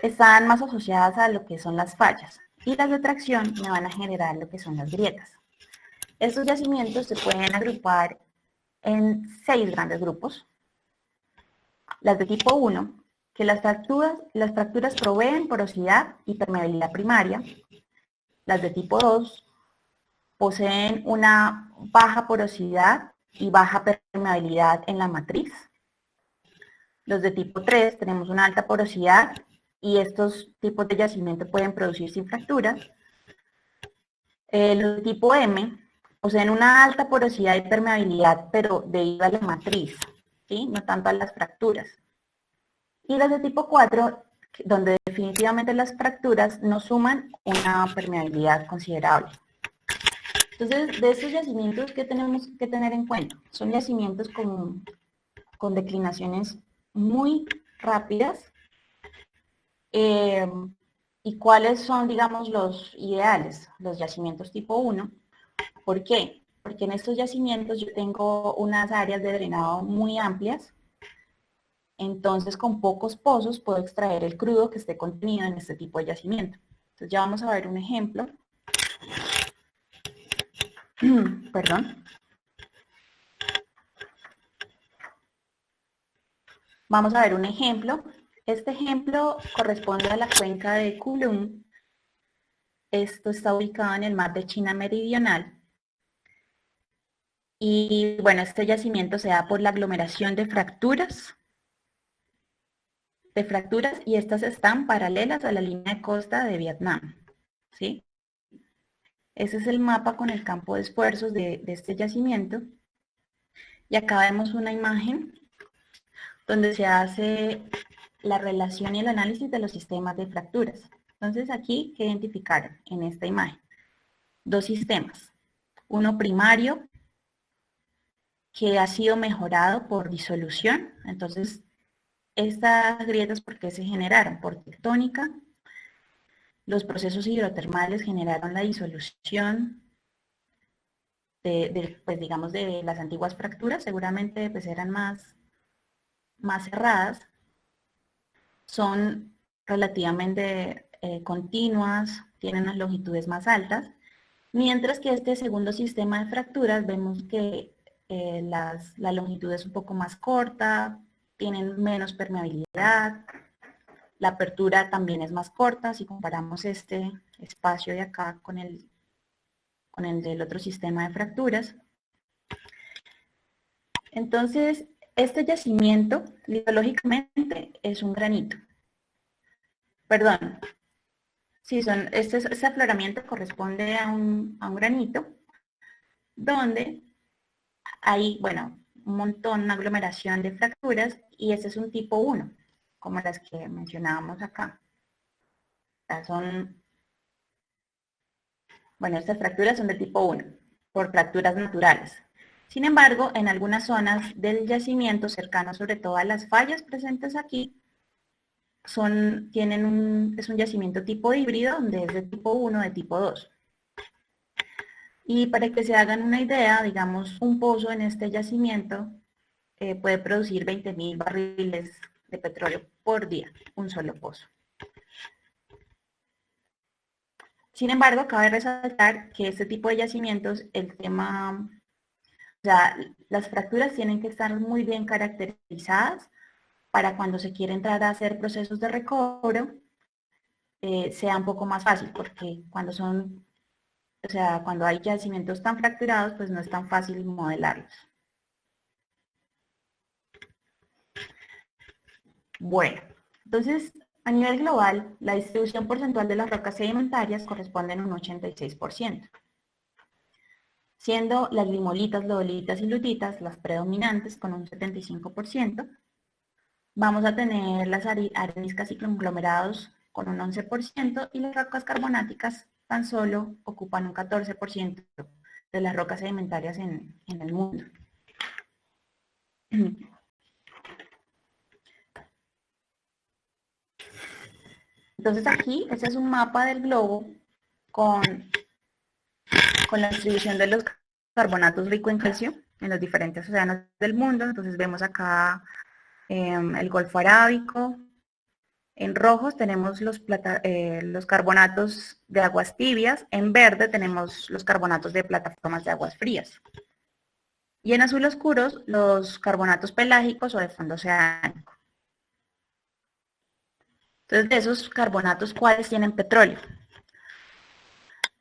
están más asociadas a lo que son las fallas y las de tracción me van a generar lo que son las grietas. Estos yacimientos se pueden agrupar en 6 grandes grupos. Las de tipo 1, que las fracturas proveen porosidad y permeabilidad primaria. Las de tipo 2 poseen una baja porosidad y baja permeabilidad en la matriz. Los de tipo 3 tenemos una alta porosidad y estos tipos de yacimiento pueden producir sin fracturas. Los de tipo M poseen una alta porosidad y permeabilidad, pero debido a la matriz, ¿sí? No tanto a las fracturas. Y los de tipo 4, donde definitivamente las fracturas no suman una permeabilidad considerable. Entonces, de estos yacimientos, ¿qué tenemos que tener en cuenta? Son yacimientos con declinaciones muy rápidas. ¿Y cuáles son, digamos, los ideales? Los yacimientos tipo 1. ¿Por qué? Porque en estos yacimientos yo tengo unas áreas de drenado muy amplias. Entonces, con pocos pozos puedo extraer el crudo que esté contenido en este tipo de yacimiento. Entonces, ya vamos a ver un ejemplo. Perdón. Vamos a ver un ejemplo. Este ejemplo corresponde a la cuenca de Kulum. Esto está ubicado en el mar de China Meridional. Y bueno, este yacimiento se da por la aglomeración de fracturas y estas están paralelas a la línea de costa de Vietnam, ¿sí? Ese es el mapa con el campo de esfuerzos de este yacimiento. Y acá vemos una imagen donde se hace la relación y el análisis de los sistemas de fracturas. Entonces aquí, ¿qué identificaron en esta imagen? Dos sistemas. Uno primario, que ha sido mejorado por disolución. Entonces, estas grietas, ¿por qué se generaron? Por tectónica. Los procesos hidrotermales generaron la disolución pues digamos, de las antiguas fracturas. Seguramente pues eran más cerradas. Son relativamente continuas, tienen unas longitudes más altas, mientras que este segundo sistema de fracturas vemos que la longitud es un poco más corta, tienen menos permeabilidad, la apertura también es más corta, si comparamos este espacio de acá con el del otro sistema de fracturas. Entonces, este yacimiento, litológicamente, es un granito. Perdón, sí, este afloramiento corresponde a un granito, donde hay, bueno, un montón, una aglomeración de fracturas, y este es un tipo 1, como las que mencionábamos acá. O sea, estas fracturas son de tipo 1, por fracturas naturales. Sin embargo, en algunas zonas del yacimiento, cercanos sobre todo a las fallas presentes aquí, es un yacimiento tipo híbrido, donde es de tipo 1, de tipo 2. Y para que se hagan una idea, digamos, un pozo en este yacimiento puede producir 20.000 barriles de petróleo por día, un solo pozo. Sin embargo, cabe resaltar que este tipo de yacimientos, las fracturas tienen que estar muy bien caracterizadas para cuando se quiere entrar a hacer procesos de recobro, sea un poco más fácil, porque cuando hay yacimientos tan fracturados, pues no es tan fácil modelarlos. Bueno, entonces, a nivel global, la distribución porcentual de las rocas sedimentarias corresponde a un 86%, siendo las limolitas, lodolitas y lutitas las predominantes con un 75%. Vamos a tener las areniscas y conglomerados con un 11% y las rocas carbonáticas tan solo ocupan un 14% de las rocas sedimentarias en el mundo. Entonces aquí, este es un mapa del globo con la distribución de los carbonatos ricos en calcio en los diferentes océanos del mundo. Entonces vemos acá el Golfo Arábico. En rojos tenemos los carbonatos de aguas tibias. En verde tenemos los carbonatos de plataformas de aguas frías. Y en azul oscuros, los carbonatos pelágicos o de fondo oceánico. Entonces, de esos carbonatos, ¿cuáles tienen petróleo?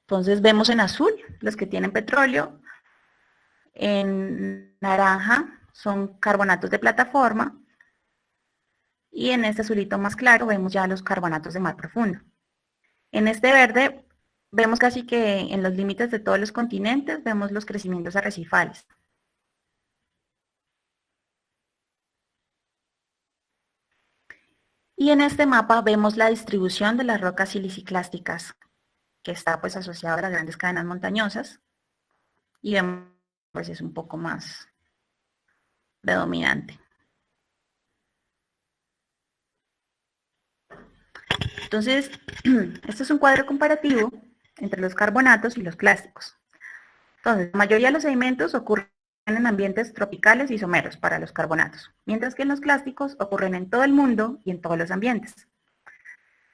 Entonces, vemos en azul los que tienen petróleo. En naranja son carbonatos de plataforma. Y en este azulito más claro vemos ya los carbonatos de mar profundo. En este verde vemos casi que en los límites de todos los continentes vemos los crecimientos arrecifales. Y en este mapa vemos la distribución de las rocas siliciclásticas, que está pues asociada a las grandes cadenas montañosas. Y vemos pues es un poco más predominante. Entonces, este es un cuadro comparativo entre los carbonatos y los clásticos. Entonces, la mayoría de los sedimentos ocurren en ambientes tropicales y someros para los carbonatos, mientras que en los clásticos ocurren en todo el mundo y en todos los ambientes.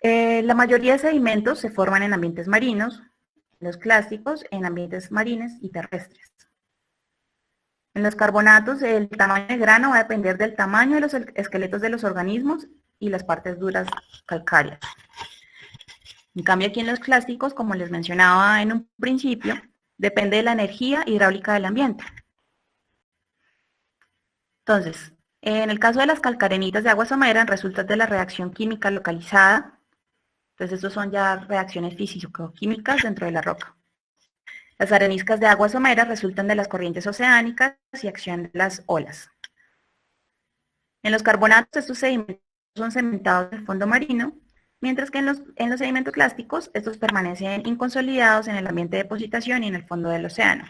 La mayoría de sedimentos se forman en ambientes marinos, los clásticos en ambientes marines y terrestres. En los carbonatos, el tamaño del grano va a depender del tamaño de los esqueletos de los organismos y las partes duras calcáreas. En cambio, aquí en los clásticos, como les mencionaba en un principio, depende de la energía hidráulica del ambiente. Entonces, en el caso de las calcarenitas de agua somera, resulta de la reacción química localizada. Entonces, estos son ya reacciones físico-químicas dentro de la roca. Las areniscas de agua somera resultan de las corrientes oceánicas y acción de las olas. En los carbonatos, estos sedimentos son cementados en el fondo marino, mientras que en los sedimentos clásticos, estos permanecen inconsolidados en el ambiente de depositación y en el fondo del océano.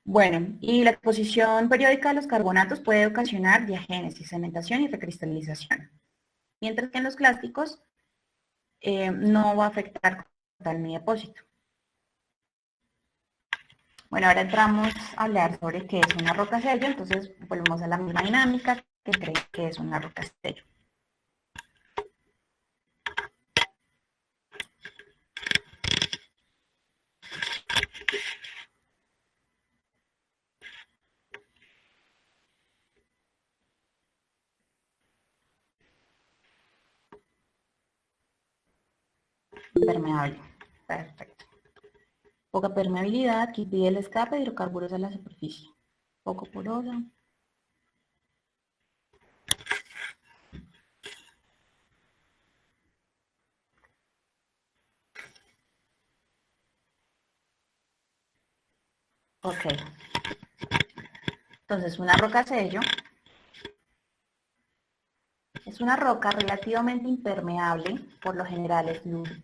Bueno, y la exposición periódica de los carbonatos puede ocasionar diagénesis, cementación y recristalización, mientras que en los clásticos no va a afectar tal mi depósito. Bueno, ahora entramos a hablar sobre qué es una roca sello, entonces volvemos a la misma dinámica que cree que es una roca sello. Permeable, perfecto. Poca permeabilidad que impide el escape de hidrocarburos a la superficie. Poco porosa. Ok. Entonces, una roca sello es una roca relativamente impermeable, por lo general es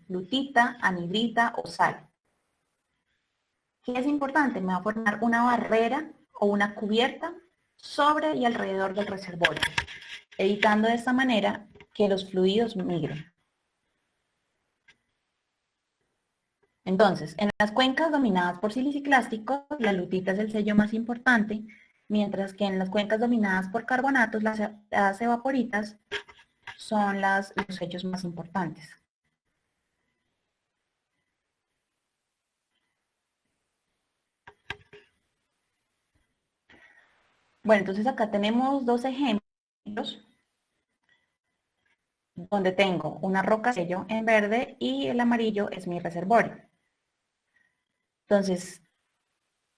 lutita, anhidrita o sal. ¿Qué es importante? Me va a formar una barrera o una cubierta sobre y alrededor del reservorio, evitando de esta manera que los fluidos migren. Entonces, en las cuencas dominadas por siliciclásticos, la lutita es el sello más importante, mientras que en las cuencas dominadas por carbonatos, las evaporitas son los sellos más importantes. Bueno, entonces acá tenemos dos ejemplos donde tengo una roca sello en verde y el amarillo es mi reservorio. Entonces,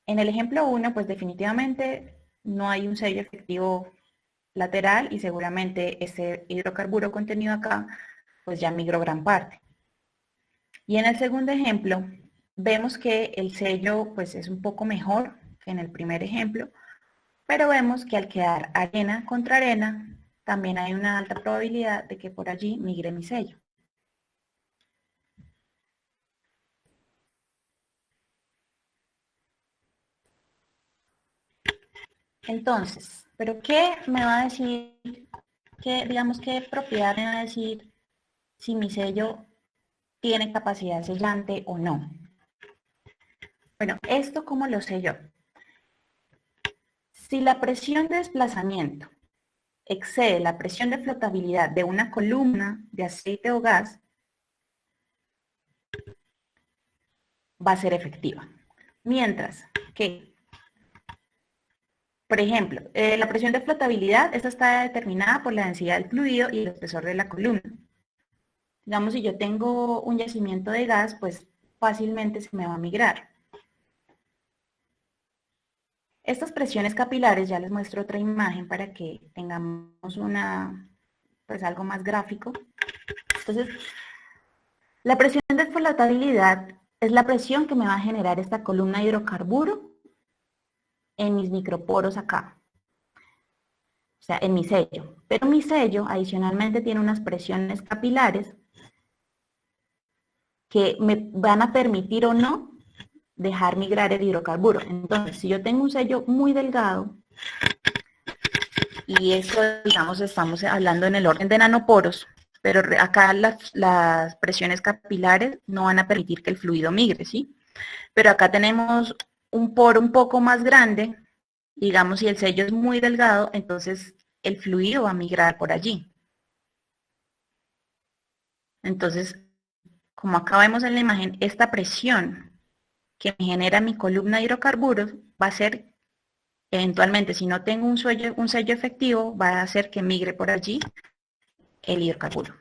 en el ejemplo 1, pues definitivamente no hay un sello efectivo lateral y seguramente ese hidrocarburo contenido acá, pues ya migró gran parte. Y en el segundo ejemplo, vemos que el sello pues es un poco mejor que en el primer ejemplo, pero vemos que al quedar arena contra arena, también hay una alta probabilidad de que por allí migre mi sello. Entonces, ¿pero qué me va a decir, digamos, qué propiedad me va a decir si mi sello tiene capacidad sellante o no? Bueno, ¿esto cómo lo sé yo? Si la presión de desplazamiento excede la presión de flotabilidad de una columna de aceite o gas, va a ser efectiva. Mientras que, por ejemplo, la presión de flotabilidad, esta está determinada por la densidad del fluido y el espesor de la columna. Digamos, si yo tengo un yacimiento de gas, pues fácilmente se me va a migrar. Estas presiones capilares, ya les muestro otra imagen para que tengamos pues algo más gráfico. Entonces, la presión de flotabilidad es la presión que me va a generar esta columna de hidrocarburo en mis microporos acá. O sea, en mi sello. Pero mi sello adicionalmente tiene unas presiones capilares que me van a permitir o no dejar migrar el hidrocarburo. Entonces, si yo tengo un sello muy delgado, y esto, digamos, estamos hablando en el orden de nanoporos, pero acá las presiones capilares no van a permitir que el fluido migre, ¿sí? Pero acá tenemos un poro un poco más grande, digamos, si el sello es muy delgado, entonces el fluido va a migrar por allí. Entonces, como acá vemos en la imagen, esta presión que me genera mi columna de hidrocarburos va a ser, eventualmente, si no tengo un sello efectivo, va a hacer que migre por allí el hidrocarburo.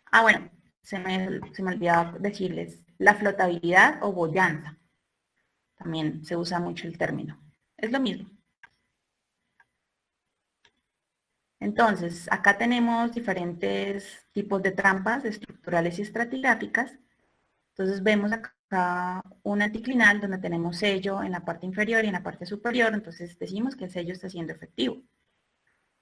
Ah, bueno, se me olvidaba decirles, la flotabilidad o bollanza. También se usa mucho el término. Es lo mismo. Entonces, acá tenemos diferentes tipos de trampas estructurales y estratigráficas. Entonces vemos acá una anticlinal donde tenemos sello en la parte inferior y en la parte superior, entonces decimos que el sello está siendo efectivo.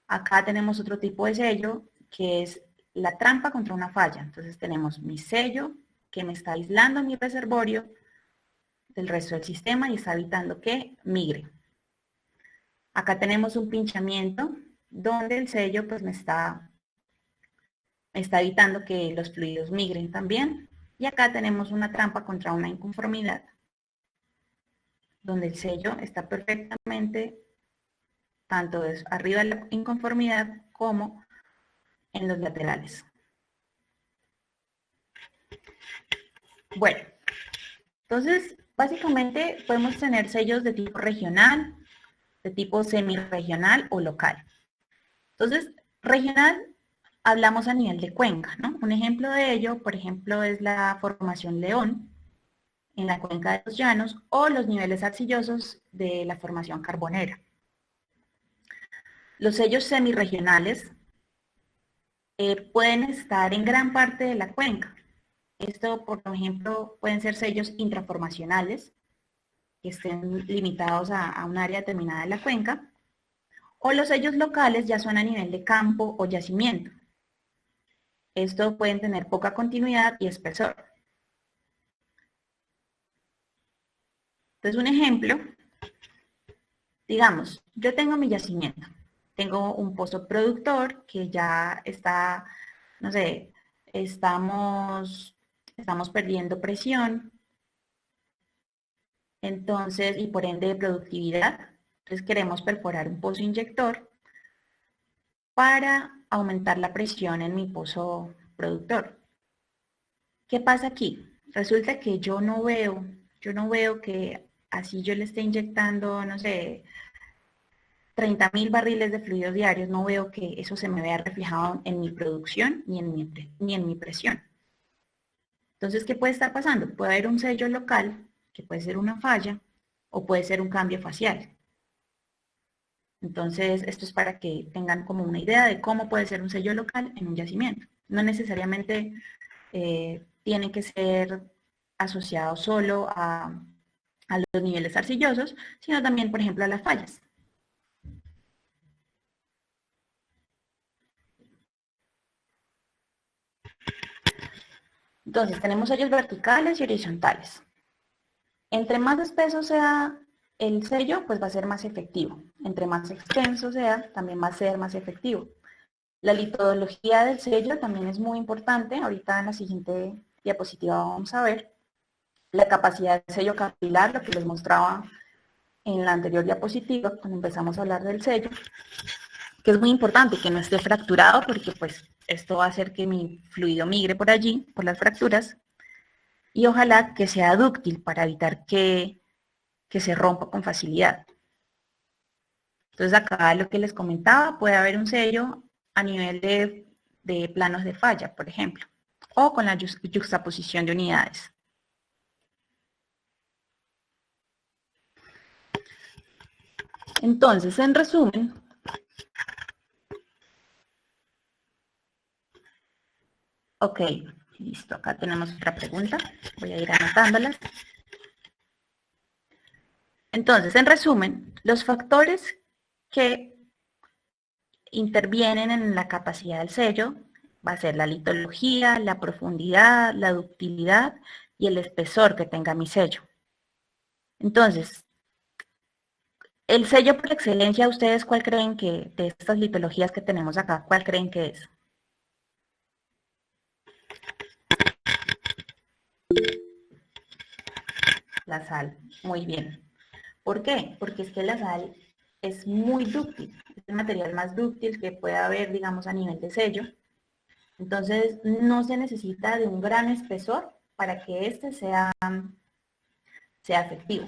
Acá tenemos otro tipo de sello que es la trampa contra una falla. Entonces tenemos mi sello que me está aislando mi reservorio del resto del sistema y está evitando que migre. Acá tenemos un pinchamiento donde el sello pues me está evitando que los fluidos migren también. Y acá tenemos una trampa contra una inconformidad, donde el sello está perfectamente tanto arriba de la inconformidad como en los laterales. Bueno, entonces básicamente podemos tener sellos de tipo regional, de tipo semirregional o local. Entonces, regional hablamos a nivel de cuenca, ¿no? Un ejemplo de ello, por ejemplo, es la formación León en la cuenca de los llanos o los niveles arcillosos de la formación carbonera. Los sellos semirregionales pueden estar en gran parte de la cuenca. Esto, por ejemplo, pueden ser sellos intraformacionales que estén limitados a un área determinada de la cuenca, o los sellos locales ya son a nivel de campo o yacimiento. Estos pueden tener poca continuidad y espesor. Entonces, un ejemplo, digamos, yo tengo mi yacimiento, tengo un pozo productor que ya está, no sé, estamos perdiendo presión, entonces, y por ende productividad. Entonces queremos perforar un pozo inyector para aumentar la presión en mi pozo productor. ¿Qué pasa aquí? Resulta que yo no veo que así yo le esté inyectando, no sé, 30.000 barriles de fluidos diarios, no veo que eso se me vea reflejado en mi producción ni en mi presión. Entonces, ¿qué puede estar pasando? Puede haber un sello local, que puede ser una falla, o puede ser un cambio facial. Entonces, esto es para que tengan como una idea de cómo puede ser un sello local en un yacimiento. No necesariamente tiene que ser asociado solo a los niveles arcillosos, sino también, por ejemplo, a las fallas. Entonces, tenemos sellos verticales y horizontales. Entre más espeso sea el sello, pues va a ser más efectivo. Entre más extenso sea, también va a ser más efectivo. La litología del sello también es muy importante. Ahorita en la siguiente diapositiva vamos a ver la capacidad del sello capilar, lo que les mostraba en la anterior diapositiva, cuando empezamos a hablar del sello, que es muy importante que no esté fracturado, porque pues esto va a hacer que mi fluido migre por allí, por las fracturas, y ojalá que sea dúctil para evitar que se rompa con facilidad. Entonces acá lo que les comentaba, puede haber un sello a nivel de planos de falla, por ejemplo, o con la yuxtaposición de unidades. Entonces, en resumen, ok, listo, acá tenemos otra pregunta, voy a ir anotándolas. Entonces, en resumen, los factores que intervienen en la capacidad del sello va a ser la litología, la profundidad, la ductilidad y el espesor que tenga mi sello. Entonces, el sello por excelencia, ¿ustedes cuál creen que, de estas litologías que tenemos acá, cuál creen que es? La sal, muy bien. ¿Por qué? Porque es que la sal es muy dúctil, es el material más dúctil que puede haber, digamos, a nivel de sello. Entonces, no se necesita de un gran espesor para que este sea efectivo.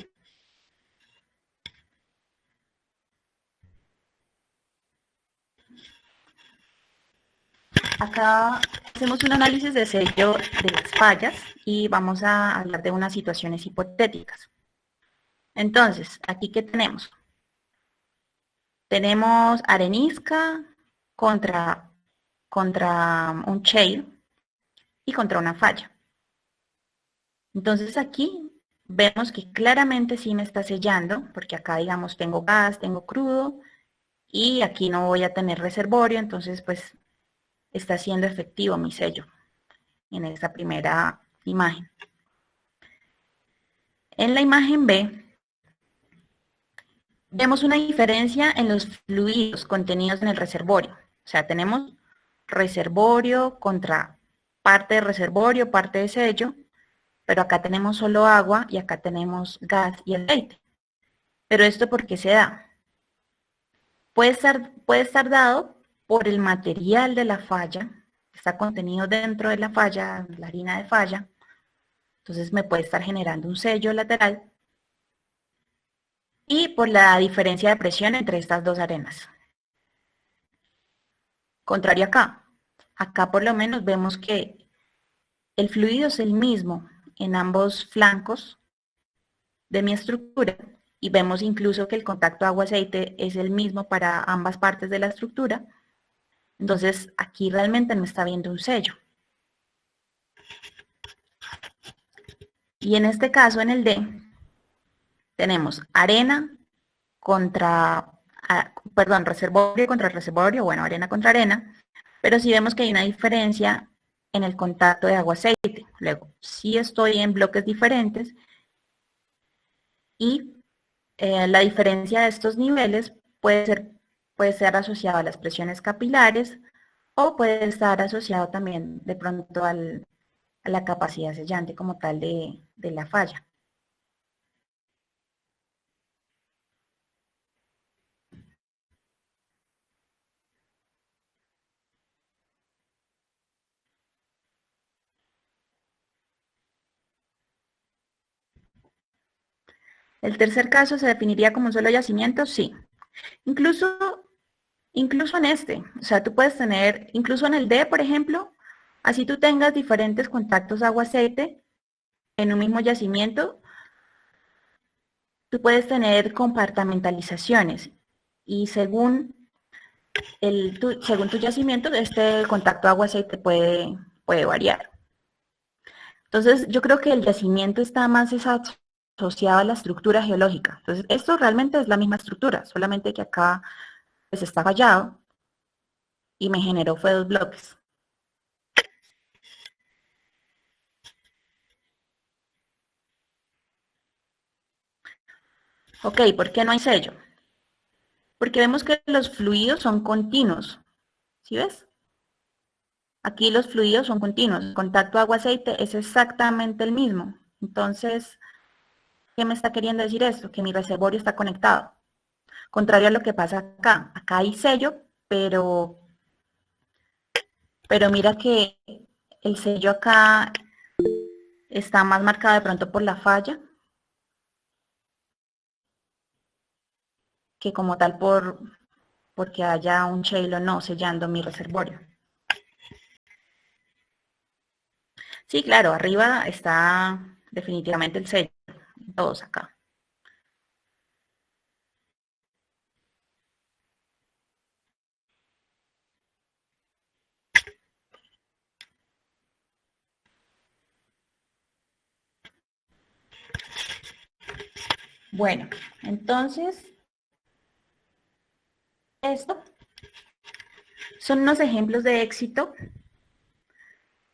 Acá hacemos un análisis de sello de las fallas y vamos a hablar de unas situaciones hipotéticas. Entonces, ¿aquí qué tenemos? Tenemos arenisca contra un shale y contra una falla. Entonces aquí vemos que claramente sí me está sellando, porque acá digamos tengo gas, tengo crudo, y aquí no voy a tener reservorio, entonces pues está siendo efectivo mi sello en esta primera imagen. En la imagen B, vemos una diferencia en los fluidos contenidos en el reservorio. O sea, tenemos reservorio contra parte de reservorio, parte de sello, pero acá tenemos solo agua y acá tenemos gas y aceite. ¿Pero esto por qué se da? Puede estar dado por el material de la falla, que está contenido dentro de la falla, la harina de falla, entonces me puede estar generando un sello lateral, y por la diferencia de presión entre estas dos arenas. Contrario acá por lo menos vemos que el fluido es el mismo en ambos flancos de mi estructura, y vemos incluso que el contacto agua-aceite es el mismo para ambas partes de la estructura. Entonces aquí realmente no está viendo un sello. Y en este caso, en el D, tenemos arena contra, reservorio contra reservorio, bueno, arena contra arena, pero sí vemos que hay una diferencia en el contacto de agua-aceite. Luego, sí estoy en bloques diferentes, y la diferencia de estos niveles puede ser asociado a las presiones capilares, o puede estar asociado también de pronto a la capacidad sellante como tal de la falla. El tercer caso se definiría como un solo yacimiento, sí. Incluso en este, o sea, tú puedes tener, incluso en el D, por ejemplo, así tú tengas diferentes contactos agua-aceite en un mismo yacimiento, tú puedes tener compartamentalizaciones, y según tu yacimiento, este contacto agua-aceite puede variar. Entonces, yo creo que el yacimiento está más asociado a la estructura geológica. Entonces, esto realmente es la misma estructura, solamente que acá pues está fallado y me generó fue dos bloques. Ok, ¿por qué no hay sello? Porque vemos que los fluidos son continuos. ¿Sí ves? Aquí los fluidos son continuos. El contacto agua-aceite es exactamente el mismo. Entonces, ¿qué me está queriendo decir esto? Que mi reservorio está conectado. Contrario a lo que pasa acá. Acá hay sello, pero mira que el sello acá está más marcado de pronto por la falla que como tal porque haya un shale o no sellando mi reservorio. Sí, claro, arriba está definitivamente el sello, todos acá. Bueno, entonces, esto son unos ejemplos de éxito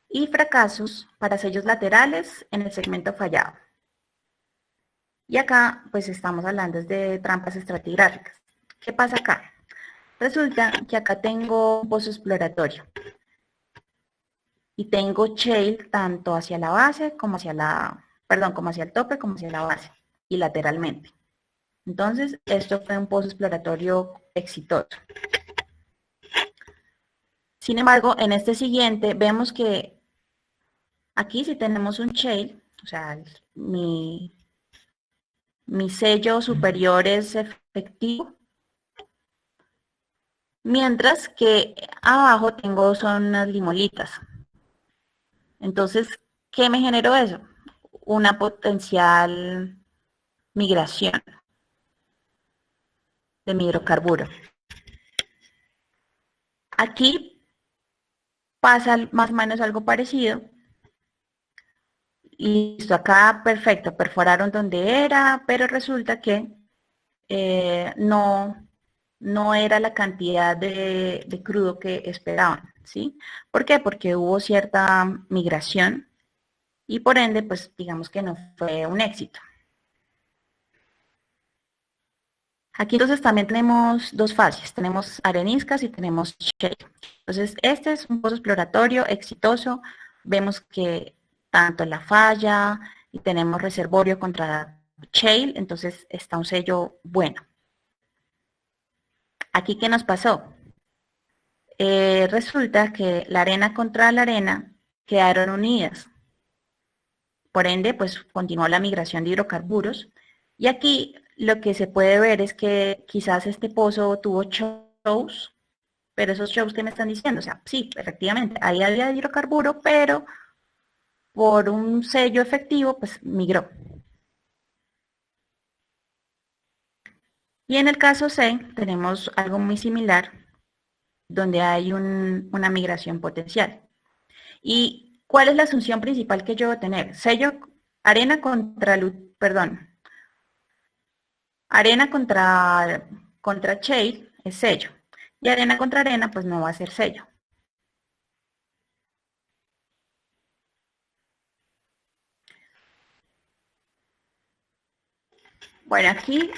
y fracasos para sellos laterales en el segmento fallado. Y acá, pues estamos hablando de trampas estratigráficas. ¿Qué pasa acá? Resulta que acá tengo un pozo exploratorio y tengo shale tanto hacia la base como hacia como hacia el tope, como hacia la base y lateralmente. Entonces, esto fue un pozo exploratorio exitoso. Sin embargo, en este siguiente vemos que aquí sí tenemos un shale, o sea, mi sello superior es efectivo, mientras que abajo tengo son unas limolitas. Entonces, ¿qué me generó eso? Una potencial migración de mi hidrocarburo. Aquí pasa más o menos algo parecido. Listo, acá perfecto, perforaron donde era, pero resulta que no era la cantidad de crudo que esperaban, ¿sí? ¿Por qué? Porque hubo cierta migración y por ende, pues digamos que no fue un éxito. Aquí entonces también tenemos dos fases, tenemos areniscas y tenemos shale. Entonces, este es un pozo exploratorio exitoso, vemos que tanto la falla y tenemos reservorio contra shale, entonces está un sello bueno. Aquí, ¿qué nos pasó? Resulta que la arena contra la arena quedaron unidas. Por ende, pues continuó la migración de hidrocarburos. Y aquí lo que se puede ver es que quizás este pozo tuvo shows, pero esos shows que me están diciendo, o sea, sí, efectivamente, ahí había hidrocarburo, pero por un sello efectivo, pues migró. Y en el caso C tenemos algo muy similar, donde hay una migración potencial. ¿Y cuál es la asunción principal que yo voy a tener? Sello, arena contra, perdón, arena contra shale es sello. Y arena contra arena, pues no va a ser sello. Bueno, aquí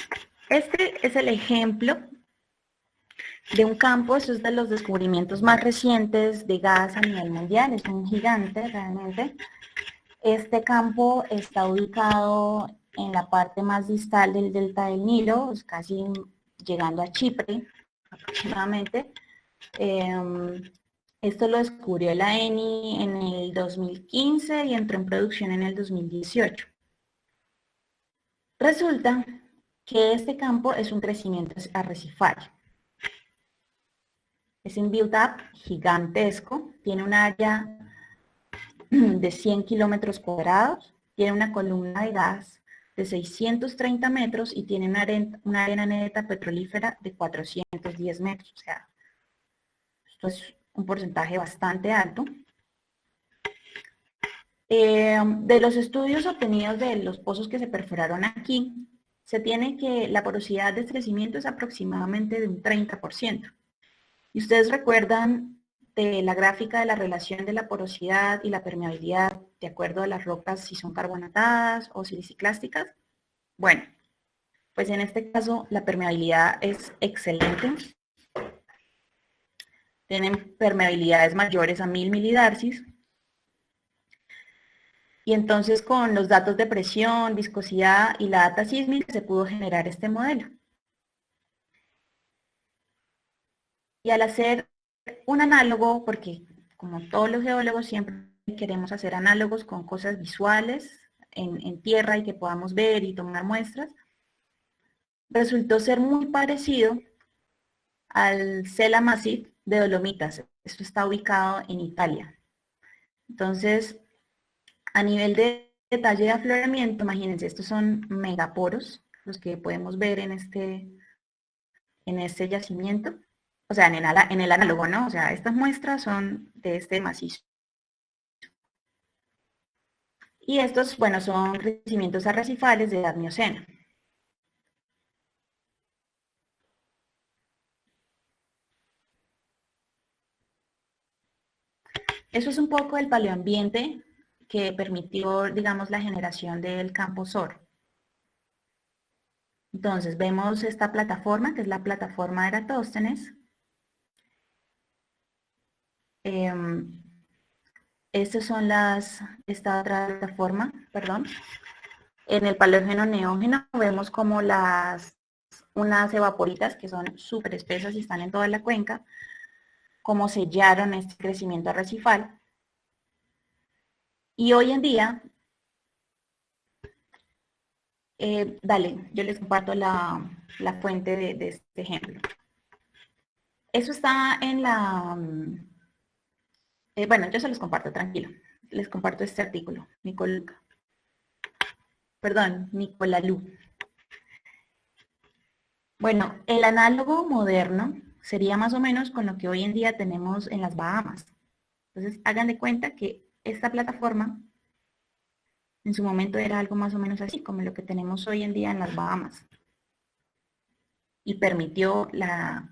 este es el ejemplo de un campo, eso es de los descubrimientos más recientes de gas a nivel mundial, es un gigante realmente. Este campo está ubicado en la parte más distal del delta del Nilo, es casi llegando a Chipre aproximadamente. Esto lo descubrió la ENI en el 2015 y entró en producción en el 2018. Resulta que este campo es un crecimiento arrecifario. Es un build-up gigantesco, tiene un área de 100 kilómetros cuadrados, tiene una columna de gas de 630 metros y tiene una arena neta petrolífera de 410 metros. O sea, esto es un porcentaje bastante alto. De los estudios obtenidos de los pozos que se perforaron aquí, se tiene que la porosidad de crecimiento es aproximadamente de un 30%. Y ustedes recuerdan de la gráfica de la relación de la porosidad y la permeabilidad de acuerdo a las rocas si son carbonatadas o siliciclásticas. Bueno, pues en este caso la permeabilidad es excelente. Tienen permeabilidades mayores a 1000 milidarcis. Y entonces con los datos de presión, viscosidad y la data sísmica se pudo generar este modelo. Y al hacer un análogo, porque como todos los geólogos siempre queremos hacer análogos con cosas visuales en tierra y que podamos ver y tomar muestras, resultó ser muy parecido al Sella Massif de Dolomitas. Esto está ubicado en Italia. Entonces, a nivel de detalle de afloramiento, imagínense, estos son megaporos, los que podemos ver en este yacimiento, o sea, en el análogo, ¿no? O sea, estas muestras son de este macizo. Y estos, bueno, son crecimientos arrecifales de edad miocena. Eso es un poco el paleoambiente que permitió, digamos, la generación del campo SOR. Entonces, vemos esta plataforma, que es la plataforma de Eratóstenes. Estas son esta otra plataforma, perdón. En el paleógeno neógeno vemos como las unas evaporitas que son súper espesas y están en toda la cuenca, cómo sellaron este crecimiento arrecifal. Y hoy en día, dale, yo les comparto la fuente de este ejemplo. Eso está en la... bueno, yo se los comparto, tranquilo. Les comparto este artículo, Nicolalú. Bueno, el análogo moderno sería más o menos con lo que hoy en día tenemos en las Bahamas. Entonces, hagan de cuenta que esta plataforma en su momento era algo más o menos así, como lo que tenemos hoy en día en las Bahamas. Y permitió la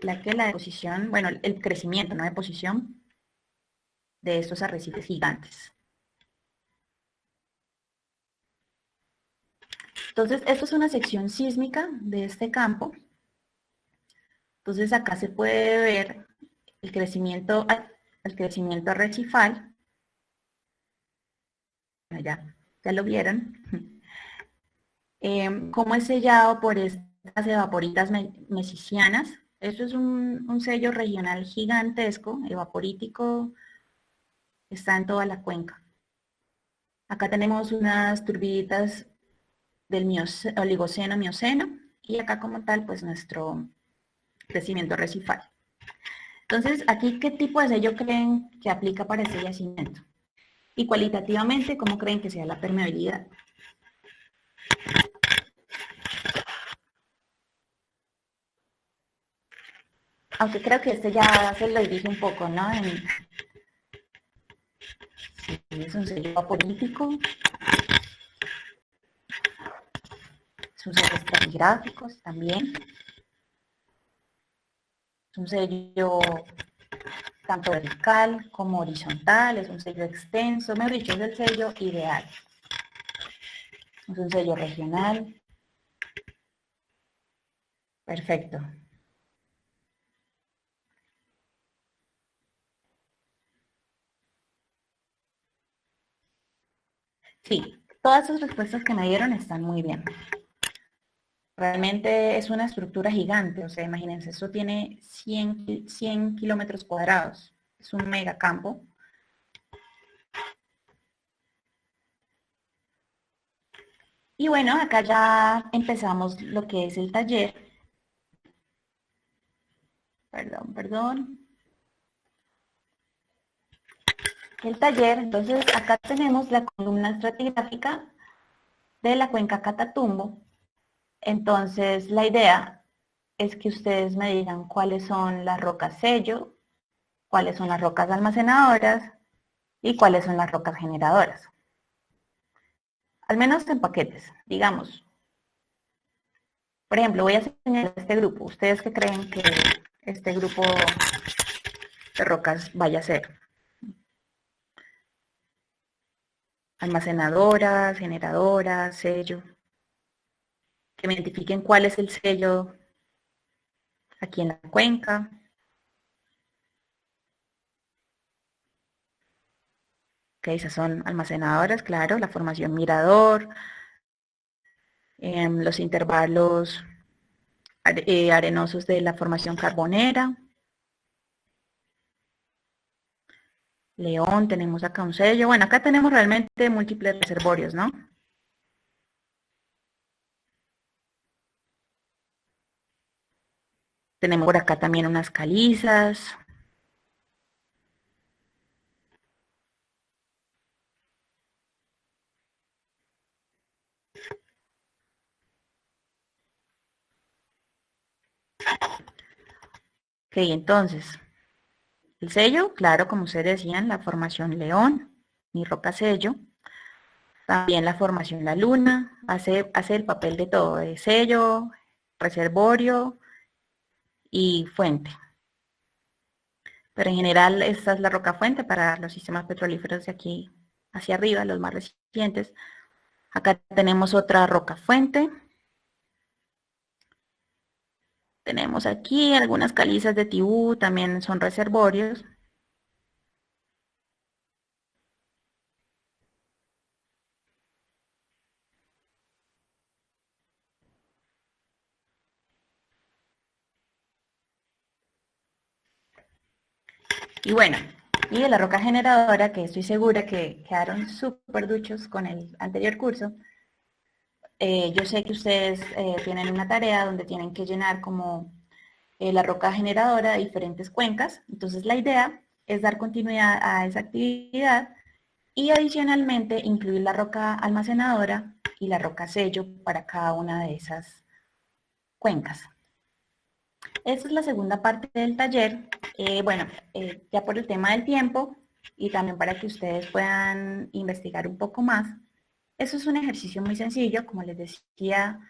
deposición, bueno, el crecimiento, no deposición, de estos arrecifes gigantes. Entonces, esto es una sección sísmica de este campo. Entonces, acá se puede ver el crecimiento arrecifal. Ya lo vieron. Cómo es sellado por estas evaporitas mesicianas. Esto es un sello regional gigantesco, evaporítico, está en toda la cuenca. Acá tenemos unas turbiditas del oligoceno, mioceno, y acá como tal, pues nuestro crecimiento arrecifal. Entonces, aquí, ¿qué tipo de sello creen que aplica para este yacimiento? Y cualitativamente, ¿cómo creen que sea la permeabilidad? Aunque creo que este ya se lo dije un poco, ¿no? Es un sello apolítico, es un sello estratigráfico también, es un sello tanto vertical como horizontal, es un sello extenso, mejor dicho, es el sello ideal. Es un sello regional. Perfecto. Sí, todas esas respuestas que me dieron están muy bien. Realmente es una estructura gigante, o sea, imagínense, esto tiene 100 kilómetros cuadrados. Es un megacampo. Y bueno, acá ya empezamos lo que es el taller. Perdón. El taller, entonces acá tenemos la columna estratigráfica de la cuenca Catatumbo. Entonces la idea es que ustedes me digan cuáles son las rocas sello, cuáles son las rocas almacenadoras y cuáles son las rocas generadoras. Al menos en paquetes, digamos. Por ejemplo, voy a señalar este grupo. ¿Ustedes qué creen que este grupo de rocas vaya a ser? Almacenadoras, generadoras, sello. Que me identifiquen cuál es el sello aquí en la cuenca. Ok, esas son almacenadoras, claro, la formación mirador, los intervalos arenosos de la formación carbonera. León, tenemos acá un sello. Bueno, acá tenemos realmente múltiples reservorios, ¿no? Tenemos por acá también unas calizas. Ok, entonces, el sello, claro, como ustedes decían, la formación León, mi roca sello. También la formación La Luna, hace el papel de todo, de sello, reservorio y fuente. Pero en general esta es la roca fuente para los sistemas petrolíferos de aquí hacia arriba, los más recientes. Acá tenemos otra roca fuente. Tenemos aquí algunas calizas de Tibú, también son reservorios. Y bueno, y de la roca generadora, que estoy segura que quedaron súper duchos con el anterior curso, yo sé que ustedes tienen una tarea donde tienen que llenar como la roca generadora de diferentes cuencas. Entonces la idea es dar continuidad a esa actividad y adicionalmente incluir la roca almacenadora y la roca sello para cada una de esas cuencas. Esta es la segunda parte del taller. Ya por el tema del tiempo y también para que ustedes puedan investigar un poco más, eso es un ejercicio muy sencillo, como les decía.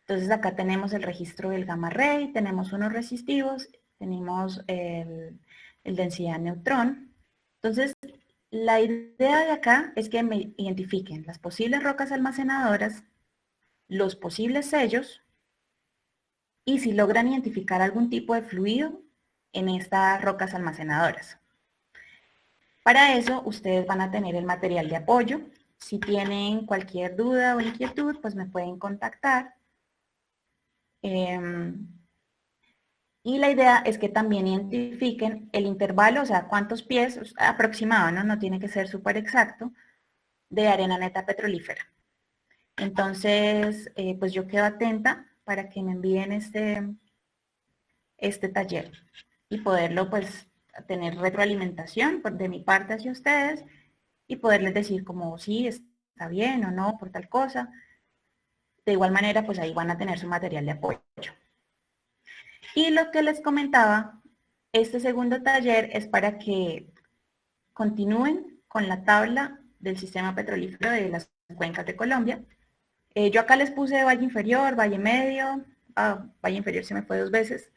Entonces acá tenemos el registro del gamma ray, tenemos unos resistivos, tenemos el densidad neutrón. Entonces, la idea de acá es que me identifiquen las posibles rocas almacenadoras, los posibles sellos, y si logran identificar algún tipo de fluido en estas rocas almacenadoras. Para eso, ustedes van a tener el material de apoyo. Si tienen cualquier duda o inquietud, pues me pueden contactar. Y la idea es que también identifiquen el intervalo, o sea, cuántos pies aproximado, ¿no? No tiene que ser súper exacto, de arena neta petrolífera. Entonces, pues yo quedo atenta para que me envíen este taller y poderlo, pues, tener retroalimentación de mi parte hacia ustedes y poderles decir como sí, está bien o no, por tal cosa. De igual manera, pues ahí van a tener su material de apoyo. Y lo que les comentaba, este segundo taller es para que continúen con la tabla del sistema petrolífero de las cuencas de Colombia. Yo acá les puse Valle Inferior, Valle Medio, Valle Inferior se me fue 2 veces,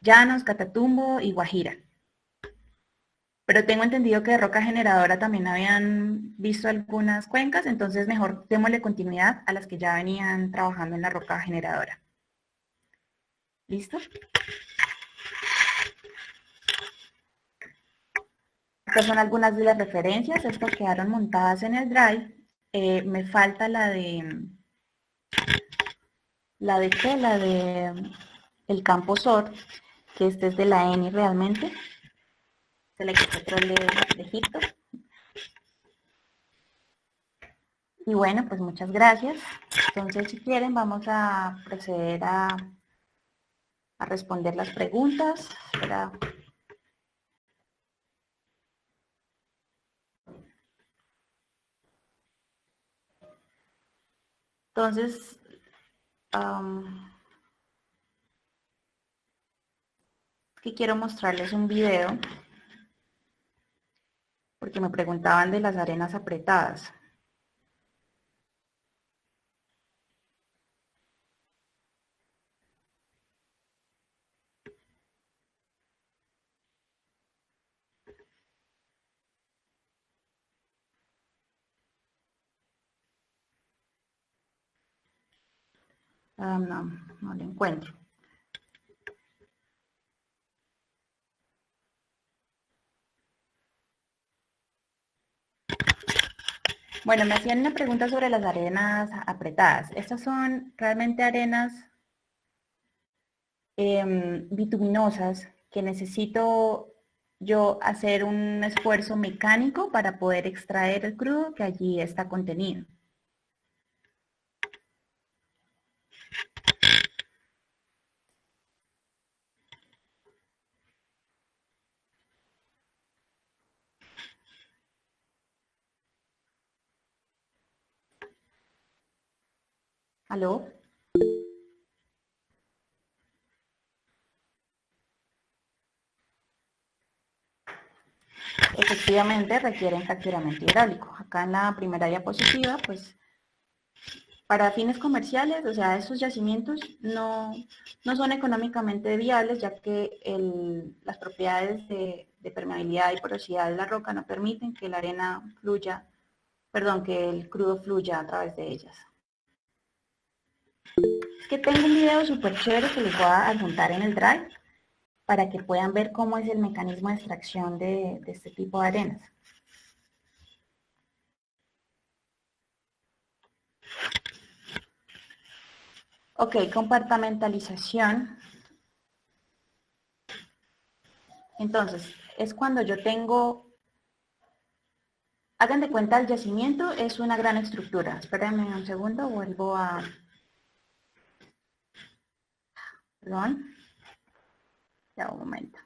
Llanos, Catatumbo y Guajira. Pero tengo entendido que de roca generadora también habían visto algunas cuencas, entonces mejor démosle continuidad a las que ya venían trabajando en la roca generadora. ¿Listo? Estas son algunas de las referencias, estas quedaron montadas en el Drive. Me falta la de qué, la de el campo SOR, que este es de la ENI realmente, del Ecopetrol de Egipto. Y bueno, pues muchas gracias. Entonces, si quieren, vamos a proceder a responder las preguntas. Entonces, que quiero mostrarles un video porque me preguntaban de las arenas apretadas. No lo encuentro. Bueno, me hacían una pregunta sobre las arenas apretadas. Estas son realmente arenas bituminosas que necesito yo hacer un esfuerzo mecánico para poder extraer el crudo que allí está contenido. ¿Aló? Efectivamente requieren fracturamiento hidráulico. Acá en la primera diapositiva, pues para fines comerciales, o sea, estos yacimientos no son económicamente viables, ya que las propiedades de permeabilidad y porosidad de la roca no permiten que la arena fluya, perdón, que el crudo fluya a través de ellas. Es que tengo un video súper chévere que les voy a adjuntar en el Drive para que puedan ver cómo es el mecanismo de extracción de este tipo de arenas. Ok, compartimentalización. Entonces, es cuando yo tengo, hagan de cuenta, el yacimiento es una gran estructura. Espérenme un segundo, vuelvo a, perdón, ya un momento.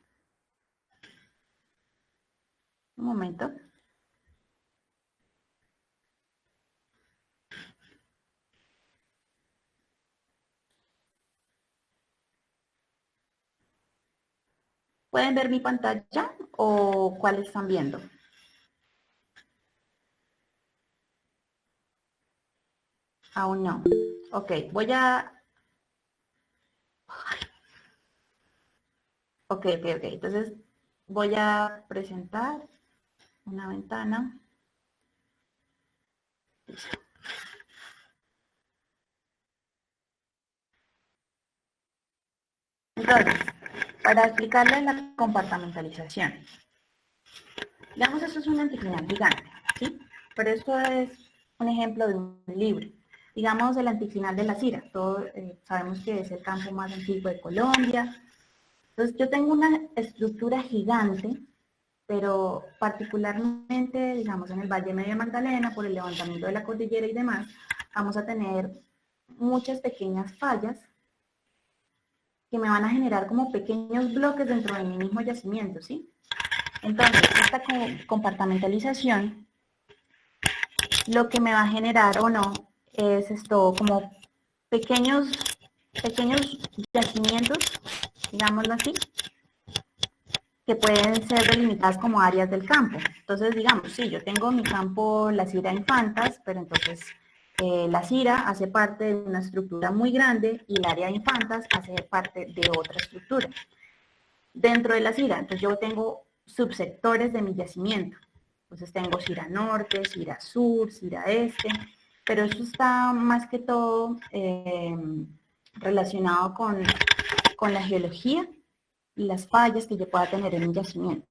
Un momento. ¿Pueden ver mi pantalla o cuál están viendo? Aún no. Ok, voy a... Ok. Entonces voy a presentar una ventana. Listo. Entonces, para explicarles la compartimentalización. Digamos, esto es una anticlinal gigante, ¿sí? Pero esto es un ejemplo de un libro. Digamos, el anticlinal de la Cira. Todos sabemos que es el campo más antiguo de Colombia. Entonces, yo tengo una estructura gigante, pero particularmente, digamos, en el Valle Medio Magdalena, por el levantamiento de la cordillera y demás, vamos a tener muchas pequeñas fallas que me van a generar como pequeños bloques dentro de mi mismo yacimiento, ¿sí? Entonces, esta compartimentalización, lo que me va a generar o no, es esto como pequeños yacimientos, digámoslo así, que pueden ser delimitadas como áreas del campo. Entonces, digamos, sí, yo tengo mi campo La Cira Infantas, pero entonces La Cira hace parte de una estructura muy grande y el área de Infantas hace parte de otra estructura. Dentro de La Cira, entonces yo tengo subsectores de mi yacimiento. Entonces tengo Cira Norte, Cira Sur, Cira Este, pero eso está más que todo relacionado con la geología y las fallas que yo pueda tener en mi yacimiento.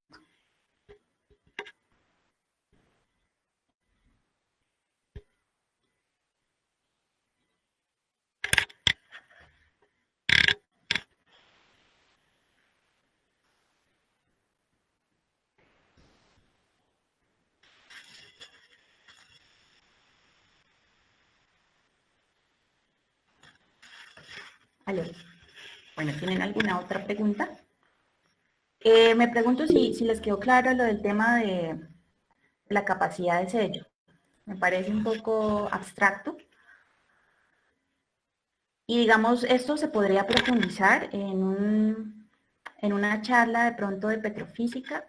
¿Aló? Bueno, ¿tienen alguna otra pregunta? Me pregunto si les quedó claro lo del tema de la capacidad de sello. Me parece un poco abstracto. Y digamos, esto se podría profundizar en una charla de pronto de petrofísica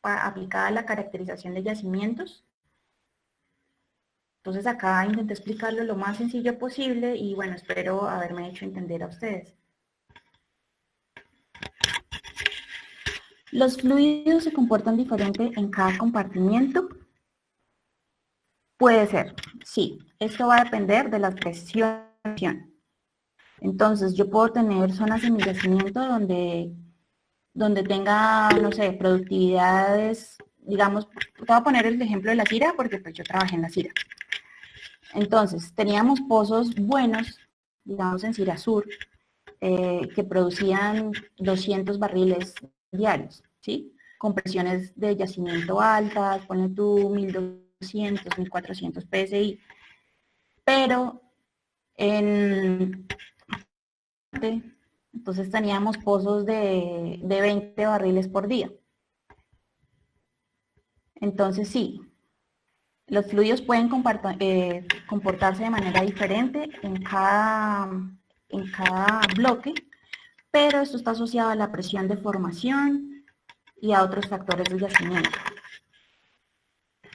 aplicada a la caracterización de yacimientos. Entonces acá intenté explicarlo lo más sencillo posible y bueno, espero haberme hecho entender a ustedes. ¿Los fluidos se comportan diferente en cada compartimiento? Puede ser, sí. Esto va a depender de la presión. Entonces, yo puedo tener zonas de mi yacimiento donde tenga, no sé, productividades, digamos, te voy a poner el ejemplo de la Cira porque pues yo trabajé en la Cira. Entonces, teníamos pozos buenos, digamos en Cira Sur, que producían 200 barriles diarios, ¿sí? Con presiones de yacimiento altas, pone tú 1200, 1400 PSI. Pero entonces teníamos pozos de 20 barriles por día. Entonces sí, los fluidos pueden comportarse de manera diferente en cada bloque, pero esto está asociado a la presión de formación y a otros factores de yacimiento.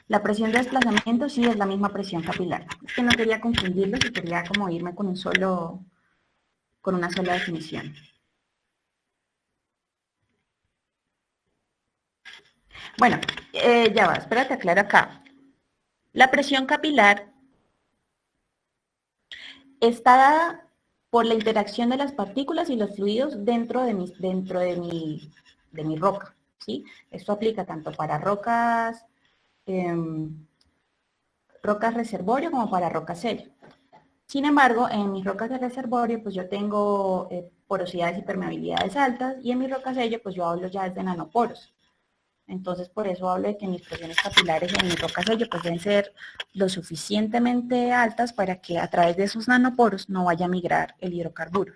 La presión de desplazamiento sí es la misma presión capilar. Es que no quería confundirlos y quería como irme con una sola definición. Bueno, ya va, espérate, aclaro acá. La presión capilar está dada por la interacción de las partículas y los fluidos dentro de mi roca, ¿sí? Esto aplica tanto para rocas reservorio como para rocas sello. Sin embargo, en mis rocas de reservorio, pues yo tengo porosidades y permeabilidades altas, y en mi roca sello, pues yo hablo ya de nanoporos. Entonces, por eso hablo de que mis presiones capilares en mi roca sello pues deben ser lo suficientemente altas para que a través de esos nanoporos no vaya a migrar el hidrocarburo.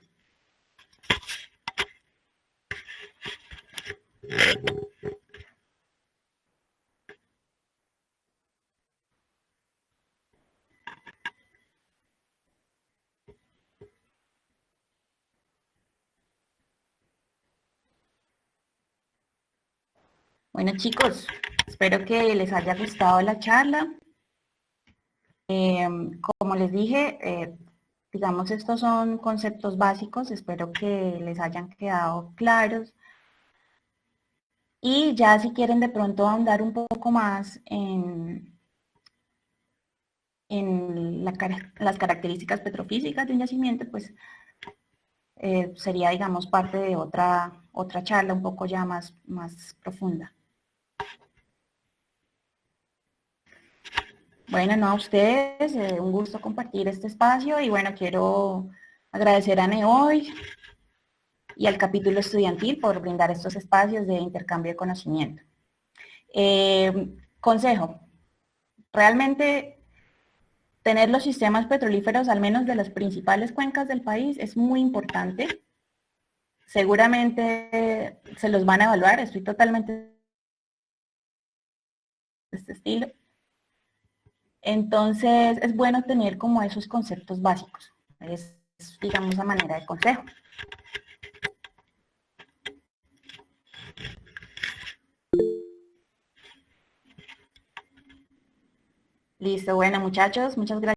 Bueno, chicos, espero que les haya gustado la charla. Como les dije, digamos, estos son conceptos básicos, espero que les hayan quedado claros. Y ya si quieren de pronto ahondar un poco más en las características petrofísicas de un yacimiento, pues sería, digamos, parte de otra charla un poco ya más profunda. Bueno, no a ustedes, un gusto compartir este espacio y bueno, quiero agradecer a NEOI y al capítulo estudiantil por brindar estos espacios de intercambio de conocimiento. Consejo, realmente tener los sistemas petrolíferos, al menos de las principales cuencas del país, es muy importante. Seguramente se los van a evaluar, estoy totalmente de este estilo. Entonces, es bueno tener como esos conceptos básicos. Es, digamos, a manera de consejo. Listo, bueno, muchachos, muchas gracias.